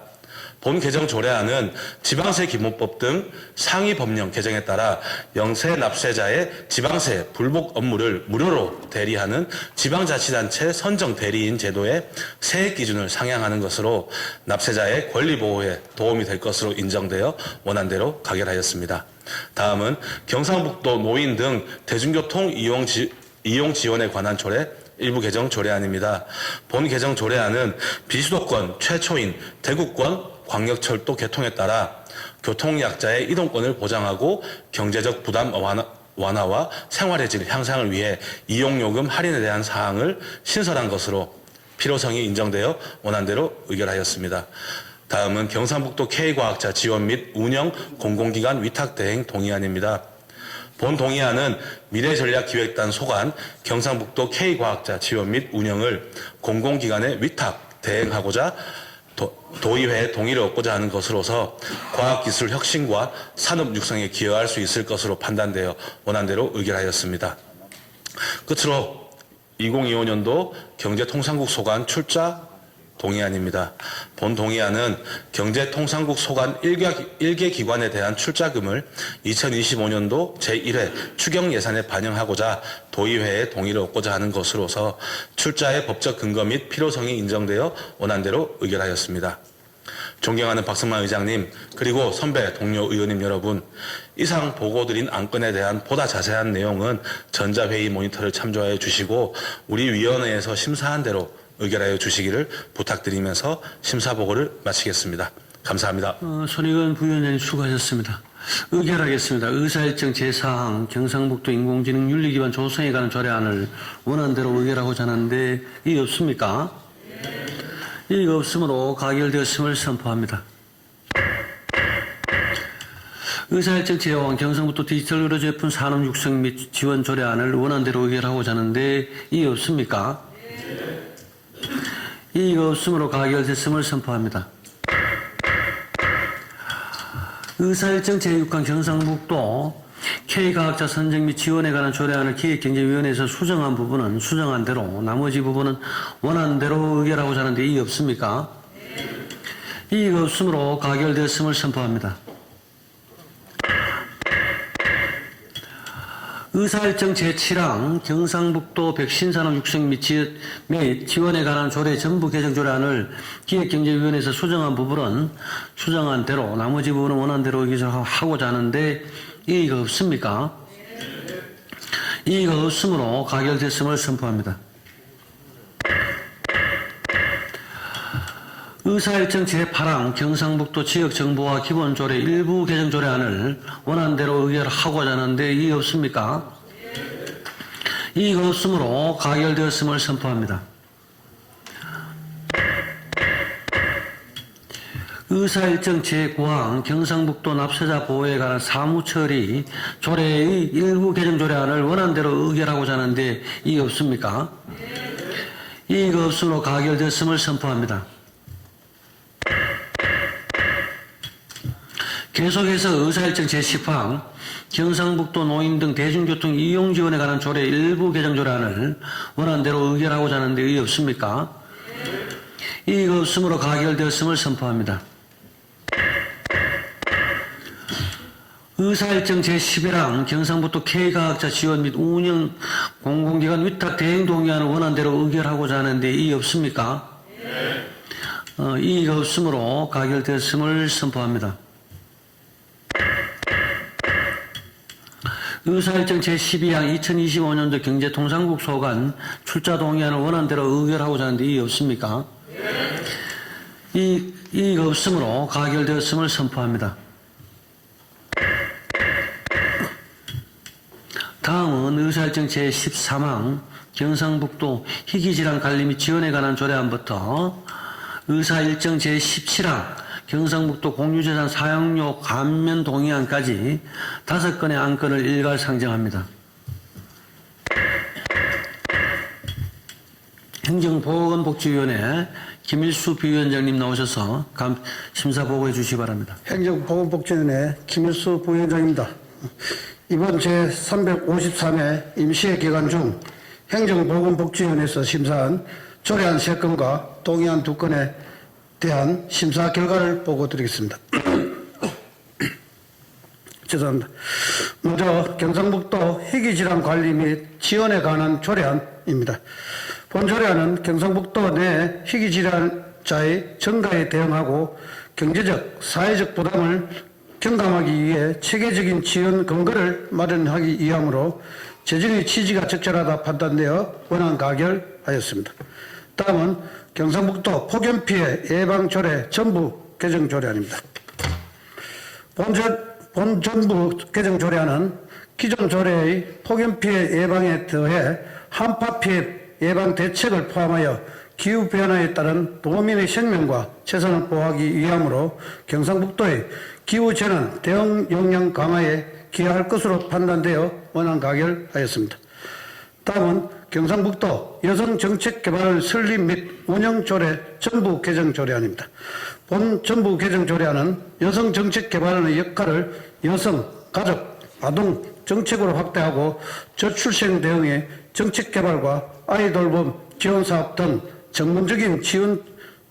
본 개정 조례안은 지방세 기본법 등 상위 법령 개정에 따라 영세 납세자의 지방세 불복 업무를 무료로 대리하는 지방자치단체 선정 대리인 제도의 세액 기준을 상향하는 것으로 납세자의 권리 보호에 도움이 될 것으로 인정되어 원안대로 가결하였습니다. 다음은 경상북도 노인 등 대중교통 이용 지원에 관한 조례 일부 개정 조례안입니다. 본 개정 조례안은 비수도권 최초인 대구권 광역철도 개통에 따라 교통약자의 이동권을 보장하고 경제적 부담 완화와 생활의 질 향상을 위해 이용요금 할인에 대한 사항을 신설한 것으로 필요성이 인정되어 원안대로 의결하였습니다. 다음은 경상북도 K과학자 지원 및 운영 공공기관 위탁대행 동의안입니다. 본 동의안은 미래전략기획단 소관 경상북도 K과학자 지원 및 운영을 공공기관에 위탁 대행하고자 도의회의 동의를 얻고자 하는 것으로서 과학기술 혁신과 산업 육성에 기여할 수 있을 것으로 판단되어 원안대로 의결하였습니다. 끝으로 2025년도 경제통상국 소관 출자 동의안입니다. 본 동의안은 경제통상국 소관 1개 기관에 대한 출자금을 2025년도 제1회 추경 예산에 반영하고자 도의회의 동의를 얻고자 하는 것으로서 출자의 법적 근거 및 필요성이 인정되어 원안대로 의결하였습니다. 존경하는 박선만 의장님 그리고 선배 동료 의원님 여러분, 이상 보고드린 안건에 대한 보다 자세한 내용은 전자회의 모니터를 참조하여 주시고 우리 위원회에서 심사한 대로 의결하여 주시기를 부탁드리면서 심사보고를 마치겠습니다. 감사합니다. 손익원 부위원장님 수고하셨습니다. 의결하겠습니다. 의사일정 제4항 경상북도 인공지능 윤리기반 조성에 관한 조례안을 원안대로 의결하고자 하는데 이의 없습니까? 이의가 없으므로 가결되었음을 선포합니다. 의사일정 제5항 경상북도 디지털 의료제품 산업 육성 및 지원 조례안을 원안대로 의결하고자 하는데 이의 없습니까? 이의가 없으므로 가결됐음을 선포합니다. 의사일정 제6항 경상북도 K과학자 선정 및 지원에 관한 조례안을 기획경제위원회에서 수정한 부분은 수정한 대로, 나머지 부분은 원하는 대로 의결하고자 하는데 이의 없습니까? 이의가 없으므로 가결되었음을 선포합니다. 의사일정 제7항 경상북도 백신산업 육성 및 지원에 관한 조례 전부 개정 조례안을 기획경제위원회에서 수정한 부분은 수정한 대로, 나머지 부분은 원하는 대로 의결하고자 하는데 이의가 없습니까? 이의가 없으므로 가결됐음을 선포합니다. 의사일정 제8항 경상북도 지역정보화 기본조례 일부 개정 조례안을 원하는 대로 의결하고자 하는데 이의 없습니까? 이의가 없으므로 가결되었음을 선포합니다. 의사일정 제9항 경상북도 납세자 보호에 관한 사무처리 조례의 일부 개정 조례안을 원하는 대로 의결하고자 하는데 이의가 없습니까? 이의가 없으므로 가결되었음을 선포합니다. 계속해서 의사일정 제10항 경상북도 노인 등 대중교통 이용 지원에 관한 조례 일부 개정 조례안을 원하는 대로 의결하고자 하는데 이의 없습니까? 이의가 없으므로 가결되었음을 선포합니다. 의사일정 제11항 경상북도 K과학자 지원 및 운영 공공기관 위탁 대행 동의안을 원하는 대로 의결하고자 하는데 이의 없습니까? 이의가 없으므로 가결되었음을 선포합니다. 의사일정 제12항 2025년도 경제통상국 소관 출자 동의안을 원하는 대로 의결하고자 하는데 이의 없습니까? 이의가 없으므로 가결되었음을 선포합니다. 다음은 의사일정 제13항 경상북도 희귀질환 관리 및 지원에 관한 조례안부터 의사일정 제17항 경상북도 공유재산 사용료 감면 동의안까지 5건의 안건을 일괄 상정합니다. 행정보건복지위원회 김일수 부위원장님 나오셔서 심사 보고해 주시기 바랍니다. 행정보건복지위원회 김일수 부위원장입니다. 이번 제353회 임시회 기간 중 행정보건복지위원회에서 심사한 조례안 3건과 동의안 2건에 대한 심사 결과를 보고드리겠습니다. 죄송합니다. 먼저 경상북도 희귀질환 관리 및 지원에 관한 조례안입니다. 본 조례안은 경상북도 내 희귀질환자의 증가에 대응하고 경제적, 사회적 부담을 경감하기 위해 체계적인 지원 근거를 마련하기 위함으로 재정의 취지가 적절하다 판단되어 원안 가결하였습니다. 다음은 경상북도 폭염피해 예방조례 전부 개정조례안입니다. 본 전부 개정조례안은 기존 조례의 폭염피해 예방에 더해 한파피해 예방 대책을 포함하여 기후변화에 따른 도민의 생명과 재산을 보호하기 위함으로 경상북도의 기후재난 대응 역량 강화에 기여할 것으로 판단되어 원안 가결하였습니다. 다음은 경상북도 여성정책개발 설립 및 운영조례 전부 개정조례안입니다. 본 전부 개정조례안은 여성정책개발의 역할을 여성, 가족, 아동 정책으로 확대하고 저출생 대응의 정책개발과 아이돌봄 지원사업 등 전문적인 지원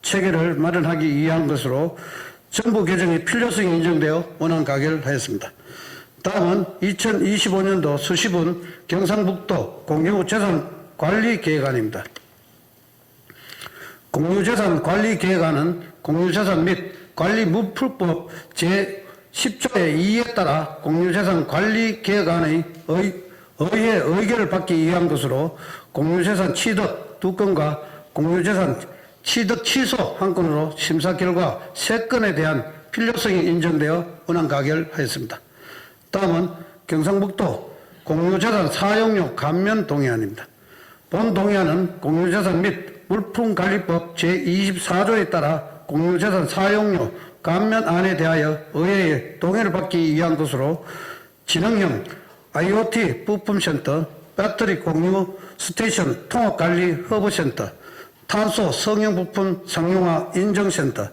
체계를 마련하기 위한 것으로 전부 개정의 필요성이 인정되어 원안 가결하였습니다. 다음은 2025년도 수시분 경상북도 공유재산관리계획안입니다. 공유재산관리계획안은 공유재산 및 관리무풀법 제10조의 2에 따라 공유재산관리계획안의 의회 의결을 받기 위한 것으로 공유재산 취득 2건과 공유재산 취득 취소 1건으로 심사 결과 3건에 대한 필요성이 인정되어 원안 가결하였습니다. 다음은 경상북도 공유재산 사용료 감면 동의안입니다. 본 동의안은 공유재산 및 물품관리법 제24조에 따라 공유재산 사용료 감면안에 대하여 의회의 동의를 받기 위한 것으로 지능형 IoT 부품센터, 배터리 공유 스테이션 통합관리 허브센터, 탄소 성형부품 상용화 인증센터,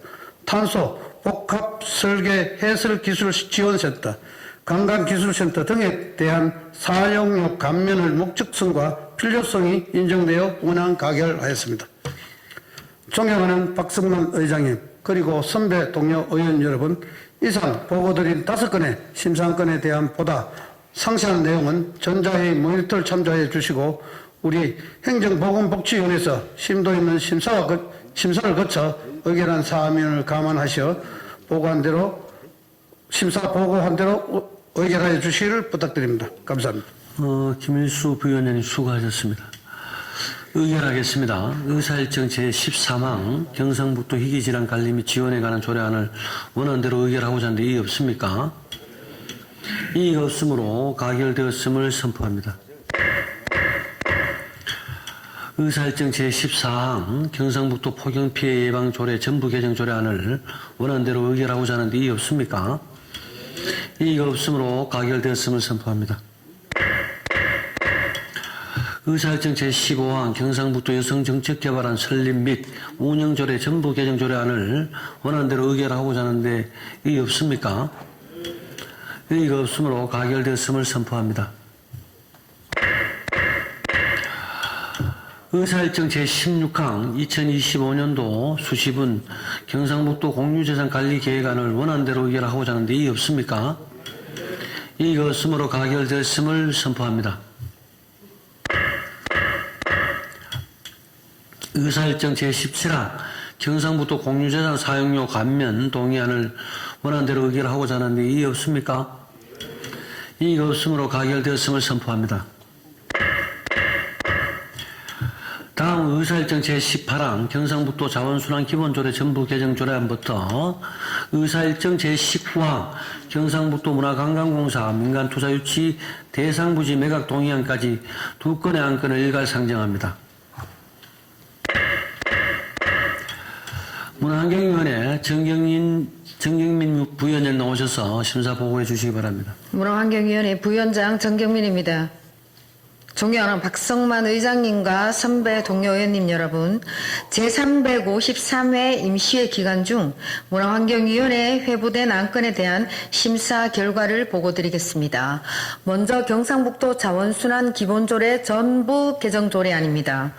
탄소 복합설계 해설기술 지원센터, 관광기술센터 등에 대한 사용료 감면의 목적성과 필요성이 인정되어 운항 가결하였습니다. 존경하는 박성만 의장님 그리고 선배 동료 의원 여러분, 이상 보고드린 5건의 심사안건에 대한 보다 상세한 내용은 전자회의 모니터를 참조해 주시고 우리 행정보건복지위원회에서 심도 있는 심사를 거쳐 의결한 사안을 감안하셔 보고한 대로 심사 보고한 대로 의결하여 주시기를 부탁드립니다. 감사합니다. 김일수 부위원장님 수고하셨습니다. 의결하겠습니다. 의사일정 제13항 경상북도 희귀질환 관리 및 지원에 관한 조례안을 원안대로 의결하고자 하는데 이의 없습니까? 이의가 없으므로 가결되었음을 선포합니다. 의사일정 제14항 경상북도 폭염피해 예방 조례 전부 개정 조례안을 원안대로 의결하고자 하는데 이의 없습니까? 이의가 없으므로 가결되었음을 선포합니다. 의사일정 제15항 경상북도 여성정책개발안 설립 및 운영조례 전부 개정 조례안을 원안대로 의결하고자 하는데 이의 없습니까? 의의가 없으므로 가결되었음을 선포합니다. 의사일정 제16항 2025년도 수시분 경상북도 공유재산관리계획안을 원안대로 의결하고자 하는데 이의 없습니까? 이의가 없으므로 가결되었음을 선포합니다. 의사일정 제17항 경상북도 공유재산 사용료 감면 동의안을 원안대로 의결하고자 하는데 이의 없습니까? 이의가 없으므로 가결되었음을 선포합니다. 다음 의사일정 제18항 경상북도 자원순환 기본조례 전부 개정 조례안부터 의사일정 제19항 경상북도 문화관광공사 민간투자유치 대상부지 매각 동의안까지 2건의 안건을 일괄 상정합니다. 문화환경위원회 정경민 부위원장 나오셔서 심사 보고해 주시기 바랍니다. 문화환경위원회 부위원장 정경민입니다. 존경하는 박성만 의장님과 선배 동료 의원님 여러분, 제353회 임시회 기간 중 문화환경위원회에 회부된 안건에 대한 심사 결과를 보고드리겠습니다. 먼저 경상북도 자원순환 기본조례 전부 개정 조례안입니다.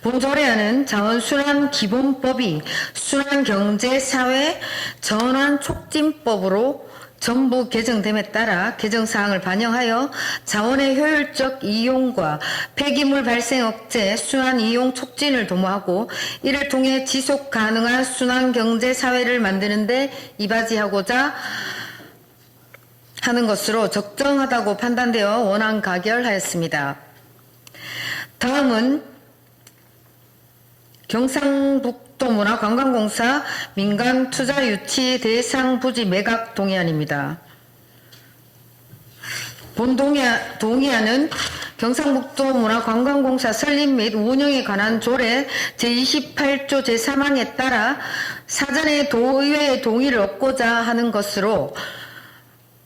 본 조례안은 자원순환 기본법이 순환경제사회 전환촉진법으로 전부 개정됨에 따라 개정사항을 반영하여 자원의 효율적 이용과 폐기물 발생 억제, 순환 이용 촉진을 도모하고 이를 통해 지속 가능한 순환 경제 사회를 만드는 데 이바지하고자 하는 것으로 적정하다고 판단되어 원안 가결하였습니다. 다음은 경상북도 문화관광공사 민간투자유치 대상 부지 매각 동의안입니다. 본 동의안은 경상북도 문화관광공사 설립 및 운영에 관한 조례 제28조 제3항에 따라 사전에 도의회의 동의를 얻고자 하는 것으로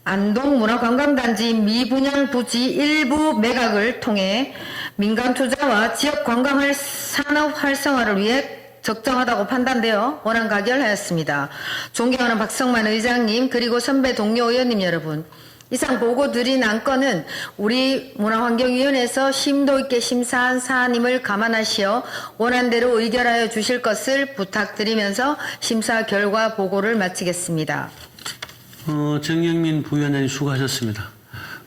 안동문화관광단지 미분양 부지 일부 매각을 통해 민간투자와 지역관광 산업 활성화를 위해 적정하다고 판단되어 원안 가결하였습니다. 존경하는 박성만 의장님 그리고 선배 동료 의원님 여러분, 이상 보고 드린 안건은 우리 문화환경위원회에서 심도 있게 심사한 사안임을 감안하시어 원안대로 의결하여 주실 것을 부탁드리면서 심사 결과 보고를 마치겠습니다. 정경민 부위원장님 수고하셨습니다.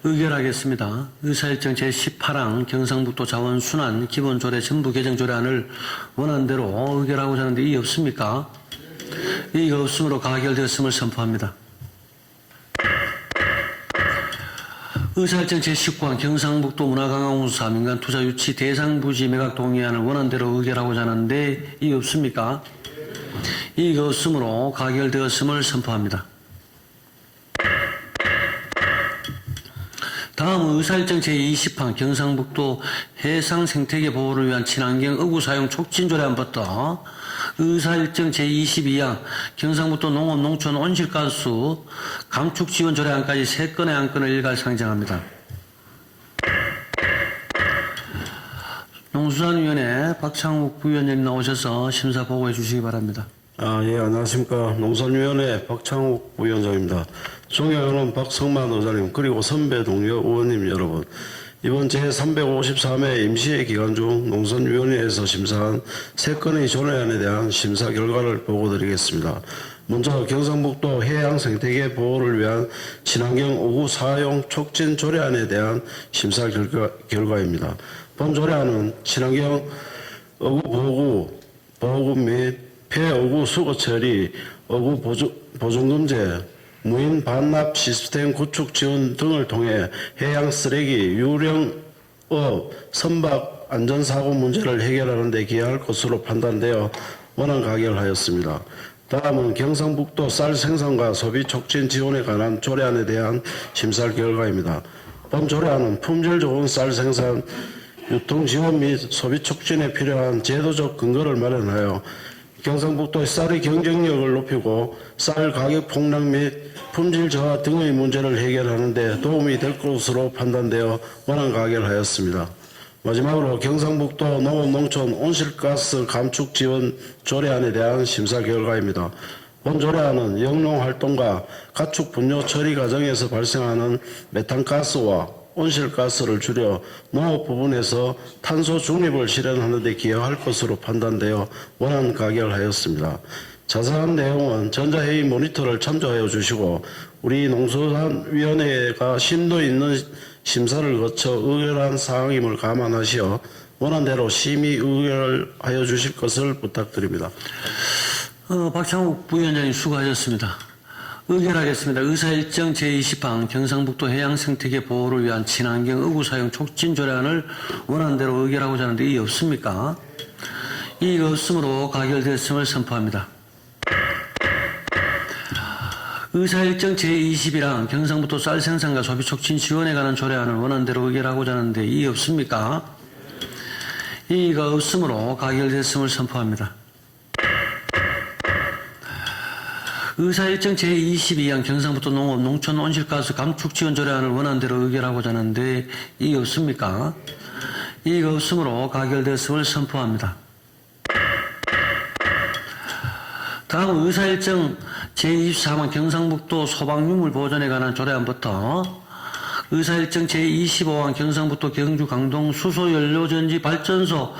의결하겠습니다. 의사일정 제18항 경상북도 자원순환 기본조례 전부 개정 조례안을 원안대로 의결하고자 하는데 이의 없습니까? 이의가 없으므로 가결되었음을 선포합니다. 의사일정 제19항 경상북도 문화관광공사 민간투자유치 대상부지 매각 동의안을 원안대로 의결하고자 하는데 이의 없습니까? 이의가 없으므로 가결되었음을 선포합니다. 다음 의사일정 제20항 경상북도 해상생태계 보호를 위한 친환경 어구 사용 촉진 조례안부터 의사일정 제22항 경상북도 농업 농촌 온실가스 감축 지원 조례안까지 3건의 안건을 일괄 상정합니다. 농수산위원회 박창욱 부위원장님 나오셔서 심사 보고해 주시기 바랍니다. 예, 안녕하십니까. 농산위원회 박창욱 부위원장입니다. 존경하는 박성만 의장님, 그리고 선배 동료 의원님 여러분. 이번 제353회 임시회 기간 중 농산위원회에서 심사한 3건의 조례안에 대한 심사 결과를 보고드리겠습니다. 먼저 경상북도 해양 생태계 보호를 위한 친환경 어구 사용 촉진 조례안에 대한 심사 결과입니다. 본 조례안은 친환경 어구 보호구 및 폐어구 수거 처리, 어구 보존금제, 무인 반납 시스템 구축 지원 등을 통해 해양 쓰레기, 유령업, 선박 안전사고 문제를 해결하는 데 기여할 것으로 판단되어 원안 가결하였습니다. 다음은 경상북도 쌀 생산과 소비 촉진 지원에 관한 조례안에 대한 심사 결과입니다. 본 조례안은 품질 좋은 쌀 생산, 유통 지원 및 소비 촉진에 필요한 제도적 근거를 마련하여 경상북도의 쌀의 경쟁력을 높이고 쌀 가격 폭락 및 품질 저하 등의 문제를 해결하는 데 도움이 될 것으로 판단되어 원안 가결하였습니다. 마지막으로 경상북도 농업농촌 온실가스 감축 지원 조례안에 대한 심사 결과입니다. 본 조례안은 영농활동과 가축 분뇨 처리 과정에서 발생하는 메탄가스와 온실가스를 줄여 농업 부분에서 탄소 중립을 실현하는 데 기여할 것으로 판단되어 원안 가결하였습니다. 자세한 내용은 전자회의 모니터를 참조하여 주시고 우리 농수산위원회가 심도 있는 심사를 거쳐 의결한 사항임을 감안하시어 원안대로 심의 의결하여 주실 것을 부탁드립니다. 박창욱 부위원장님 수고하셨습니다. 의결하겠습니다. 의사일정 제20항 경상북도 해양생태계 보호를 위한 친환경 어구 사용 촉진 조례안을 원안대로 의결하고자 하는데 이의 없습니까? 이의가 없으므로 가결됐음을 선포합니다. 의사일정 제21항 경상북도 쌀 생산과 소비 촉진 지원에 관한 조례안을 원안대로 의결하고자 하는데 이의 없습니까? 이의가 없으므로 가결됐음을 선포합니다. 의사일정 제22항 경상북도 농업 농촌 온실가스 감축 지원 조례안을 원안대로 의결하고자 하는데 이의 없습니까? 이의가 없으므로 가결됐음을 선포합니다. 다음 의사일정 제24항 경상북도 소방유물 보존에 관한 조례안부터 의사일정 제25항 경상북도 경주 강동 수소연료전지 발전소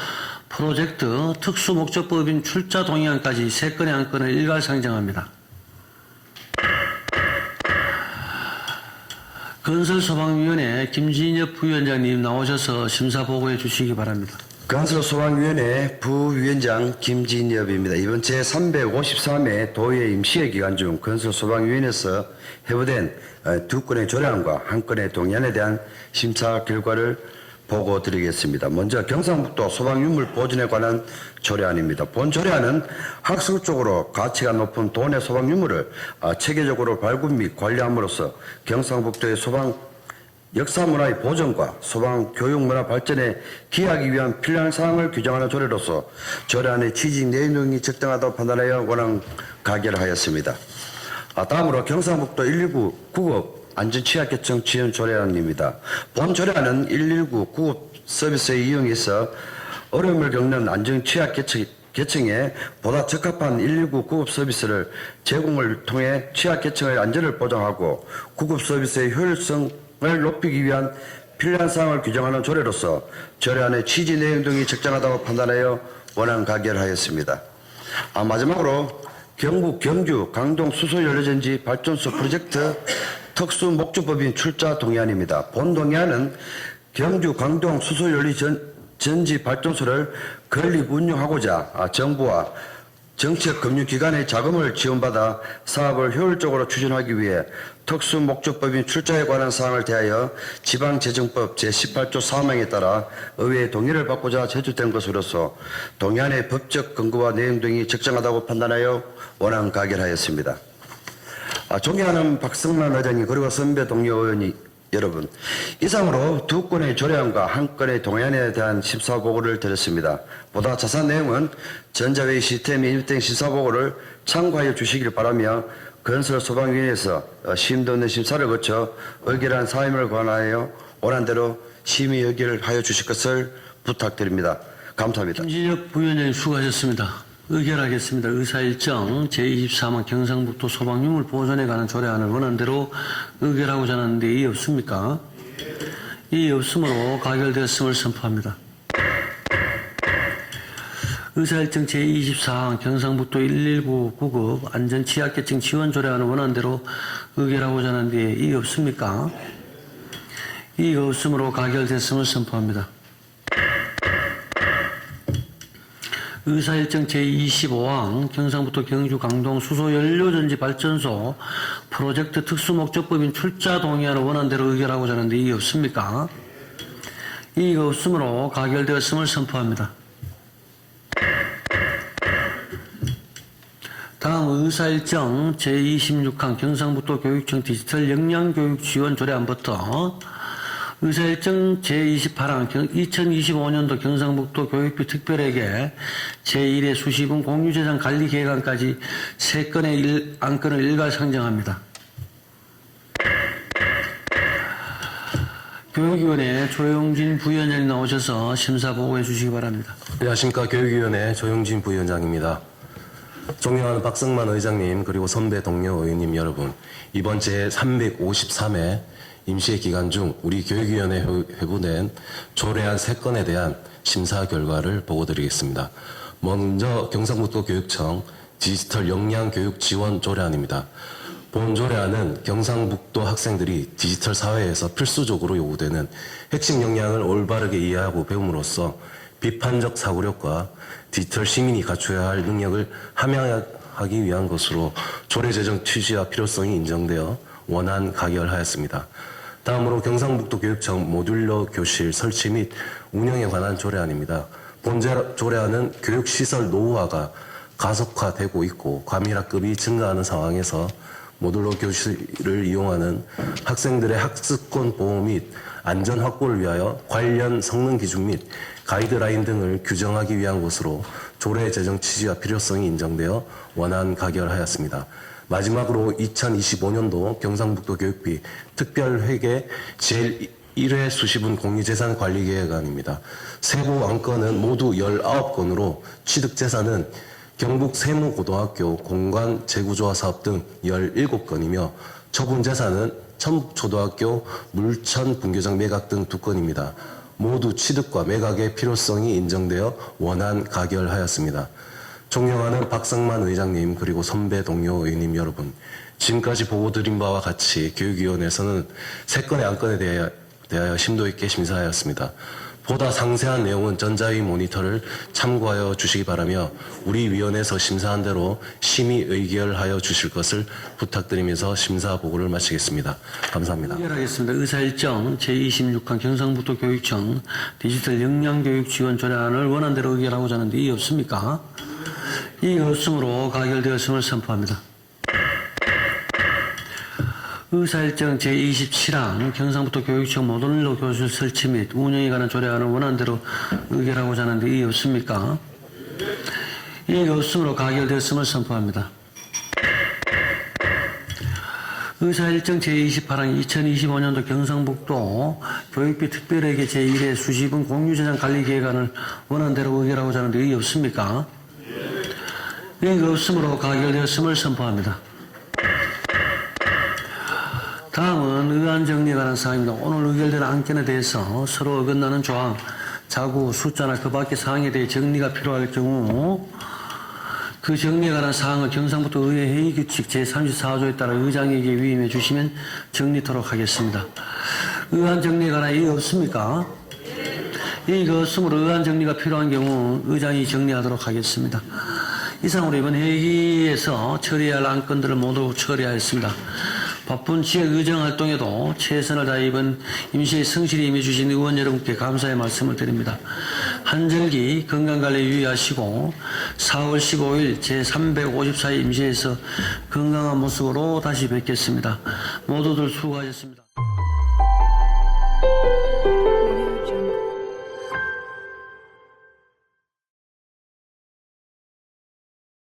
프로젝트 특수목적법인 출자 동의안까지 3건의 안건을 일괄 상정합니다. 건설소방위원회 김진엽 부위원장님 나오셔서 심사 보고해 주시기 바랍니다. 건설소방위원회 부위원장 김진엽입니다. 이번 제353회 도의회 임시회 기간 중 건설소방위원회에서 회부된 2건의 조례안과 1건의 동의안에 대한 심사 결과를 보고드리겠습니다. 먼저 경상북도 소방유물 보존에 관한 조례안입니다. 본 조례안은 학술적으로 가치가 높은 도내 소방유물을 체계적으로 발굴 및 관리함으로써 경상북도의 소방 역사문화의 보존과 소방교육문화 발전에 기여하기 위한 필요한 사항을 규정하는 조례로서 조례안의 취지 내용이 적당하다고 판단하여 원안 가결하였습니다. 다음으로 경상북도 119 구급 안전취약계층 지원 조례안입니다. 본 조례안은 119 구급 서비스에 이용해서 어려움을 겪는 안전취약계층에 보다 적합한 119 구급 서비스를 제공을 통해 취약계층의 안전을 보장하고 구급 서비스의 효율성을 높이기 위한 필요한 사항을 규정하는 조례로서 조례안의 취지 내용 등이 적정하다고 판단하여 원안 가결하였습니다. 마지막으로 경북 경주 강동 수소연료전지 발전소 프로젝트 특수목적법인 출자 동의안입니다. 본 동의안은 경주 강동 수소연료전지 발전소를 건립 운영하고자 정부와 정책금융기관의 자금을 지원받아 사업을 효율적으로 추진하기 위해 특수목적법인 출자에 관한 사항을 대하여 지방재정법 제18조 4항에 따라 의회의 동의를 받고자 제출된 것으로서 동의안의 법적 근거와 내용 등이 적정하다고 판단하여 원안 가결하였습니다. 존경하는 박성만 의장님 그리고 선배 동료 의원이 여러분, 이상으로 2건의 조례안과 1건의 동의안에 대한 심사보고를 드렸습니다. 보다 자세한 내용은 전자회의 시스템 인입된 심사보고를 참고하여 주시길 바라며 건설소방위원회에서 심도 있는 심사를 거쳐 의결한 사임을 관하여 원안대로 심의 의결하여 주실 것을 부탁드립니다. 감사합니다. 김진엽 부위원장님 수고하셨습니다. 의결하겠습니다. 의사일정 제24만 경상북도 소방유물 보존에 관한 조례안을 원안대로 의결하고자 하는데 이의 없습니까? 이의 없으므로 가결되었음을 선포합니다. 의사일정 제24항 경상북도 119 구급 안전취약계층 지원조례안을 원안대로 의결하고자 하는데 이의 없습니까? 이의가 없으므로 가결됐음을 선포합니다. 의사일정 제25항 경상북도 경주 강동 수소연료전지 발전소 프로젝트 특수목적법인 출자 동의안을 원안대로 의결하고자 하는데 이의 없습니까? 이의가 없으므로 가결되었음을 선포합니다. 다음 의사일정 제26항 경상북도 교육청 디지털 역량교육 지원 조례안부터 의사일정 제28항 2025년도 경상북도 교육비 특별회계 제1회 수시분 공유재산 관리 계획안까지 3건의 안건을 일괄 상정합니다. 교육위원회 조영진 부위원장이 나오셔서 심사 보고해 주시기 바랍니다. 안녕하십니까. 교육위원회 조영진 부위원장입니다. 존경하는 박성만 의장님 그리고 선배 동료 의원님 여러분, 이번 제353회 임시회 기간 중 우리 교육위원회 회부된 조례안 3건에 대한 심사 결과를 보고드리겠습니다. 먼저 경상북도 교육청 디지털 역량교육 지원 조례안입니다. 본 조례안은 경상북도 학생들이 디지털 사회에서 필수적으로 요구되는 핵심 역량을 올바르게 이해하고 배움으로써 비판적 사고력과 디지털 시민이 갖춰야 할 능력을 함양하기 위한 것으로 조례 제정 취지와 필요성이 인정되어 원안 가결하였습니다. 다음으로 경상북도 교육청 모듈러 교실 설치 및 운영에 관한 조례안입니다. 본 조례안은 교육시설 노후화가 가속화되고 있고 과밀학급이 증가하는 상황에서 모듈러 교실을 이용하는 학생들의 학습권 보호 및 안전 확보를 위하여 관련 성능 기준 및 가이드라인 등을 규정하기 위한 것으로 조례 제정 취지와 필요성이 인정되어 원안 가결하였습니다. 마지막으로 2025년도 경상북도 교육비 특별회계 제1회 수시분 공유재산 관리계획안입니다. 세부 안건은 모두 19건으로 취득재산은 경북 세무고등학교 공간 재구조화 사업 등 17건이며 처분재산은 천북초등학교 물천 분교장 매각 등 2건입니다. 모두 취득과 매각의 필요성이 인정되어 원안 가결하였습니다. 존경하는 박성만 의장님 그리고 선배 동료 의원님 여러분, 지금까지 보고드린 바와 같이 교육위원회에서는 3건의 안건에 대하여 심도 있게 심사하였습니다. 보다 상세한 내용은 전자위 모니터를 참고하여 주시기 바라며 우리 위원회에서 심사한 대로 심의 의결하여 주실 것을 부탁드리면서 심사 보고를 마치겠습니다. 감사합니다. 의결하겠습니다. 의사일정 제26항 경상북도 교육청 디지털 역량교육 지원 조례안을 원안대로 의결하고자 하는데 이의 없습니까? 이의 없으므로 가결되었음을 선포합니다. 의사일정 제27항 경상북도 교육청 모듈러 교실 설치 및 운영에 관한 조례안을 원안대로 의결하고자 하는데 이의 없습니까? 이의가 없으므로 가결되었음을 선포합니다. 의사일정 제28항 2025년도 경상북도 교육비 특별회계 제1회 수시분 공유재산 관리계획안을 원안대로 의결하고자 하는데 이의 없습니까? 이의가 없으므로 가결되었음을 선포합니다. 다음은 의안 정리에 관한 사항입니다. 오늘 의결된 안건에 대해서 서로 어긋나는 조항, 자구, 숫자나 그 밖의 사항에 대해 정리가 필요할 경우 그 정리에 관한 사항을 경상북도 의회 회의규칙 제34조에 따라 의장에게 위임해 주시면 정리토록 하겠습니다. 의안 정리에 관한 이의 없습니까? 이의가 없으므로 의안 정리가 필요한 경우 의장이 정리하도록 하겠습니다. 이상으로 이번 회의에서 처리할 안건들을 모두 처리하였습니다. 바쁜 지역 의정 활동에도 최선을 다해 이번 임시에 성실히 임해주신 의원 여러분께 감사의 말씀을 드립니다. 한절기 건강관리 유의하시고 4월 15일 제354회 임시에서 건강한 모습으로 다시 뵙겠습니다. 모두들 수고하셨습니다.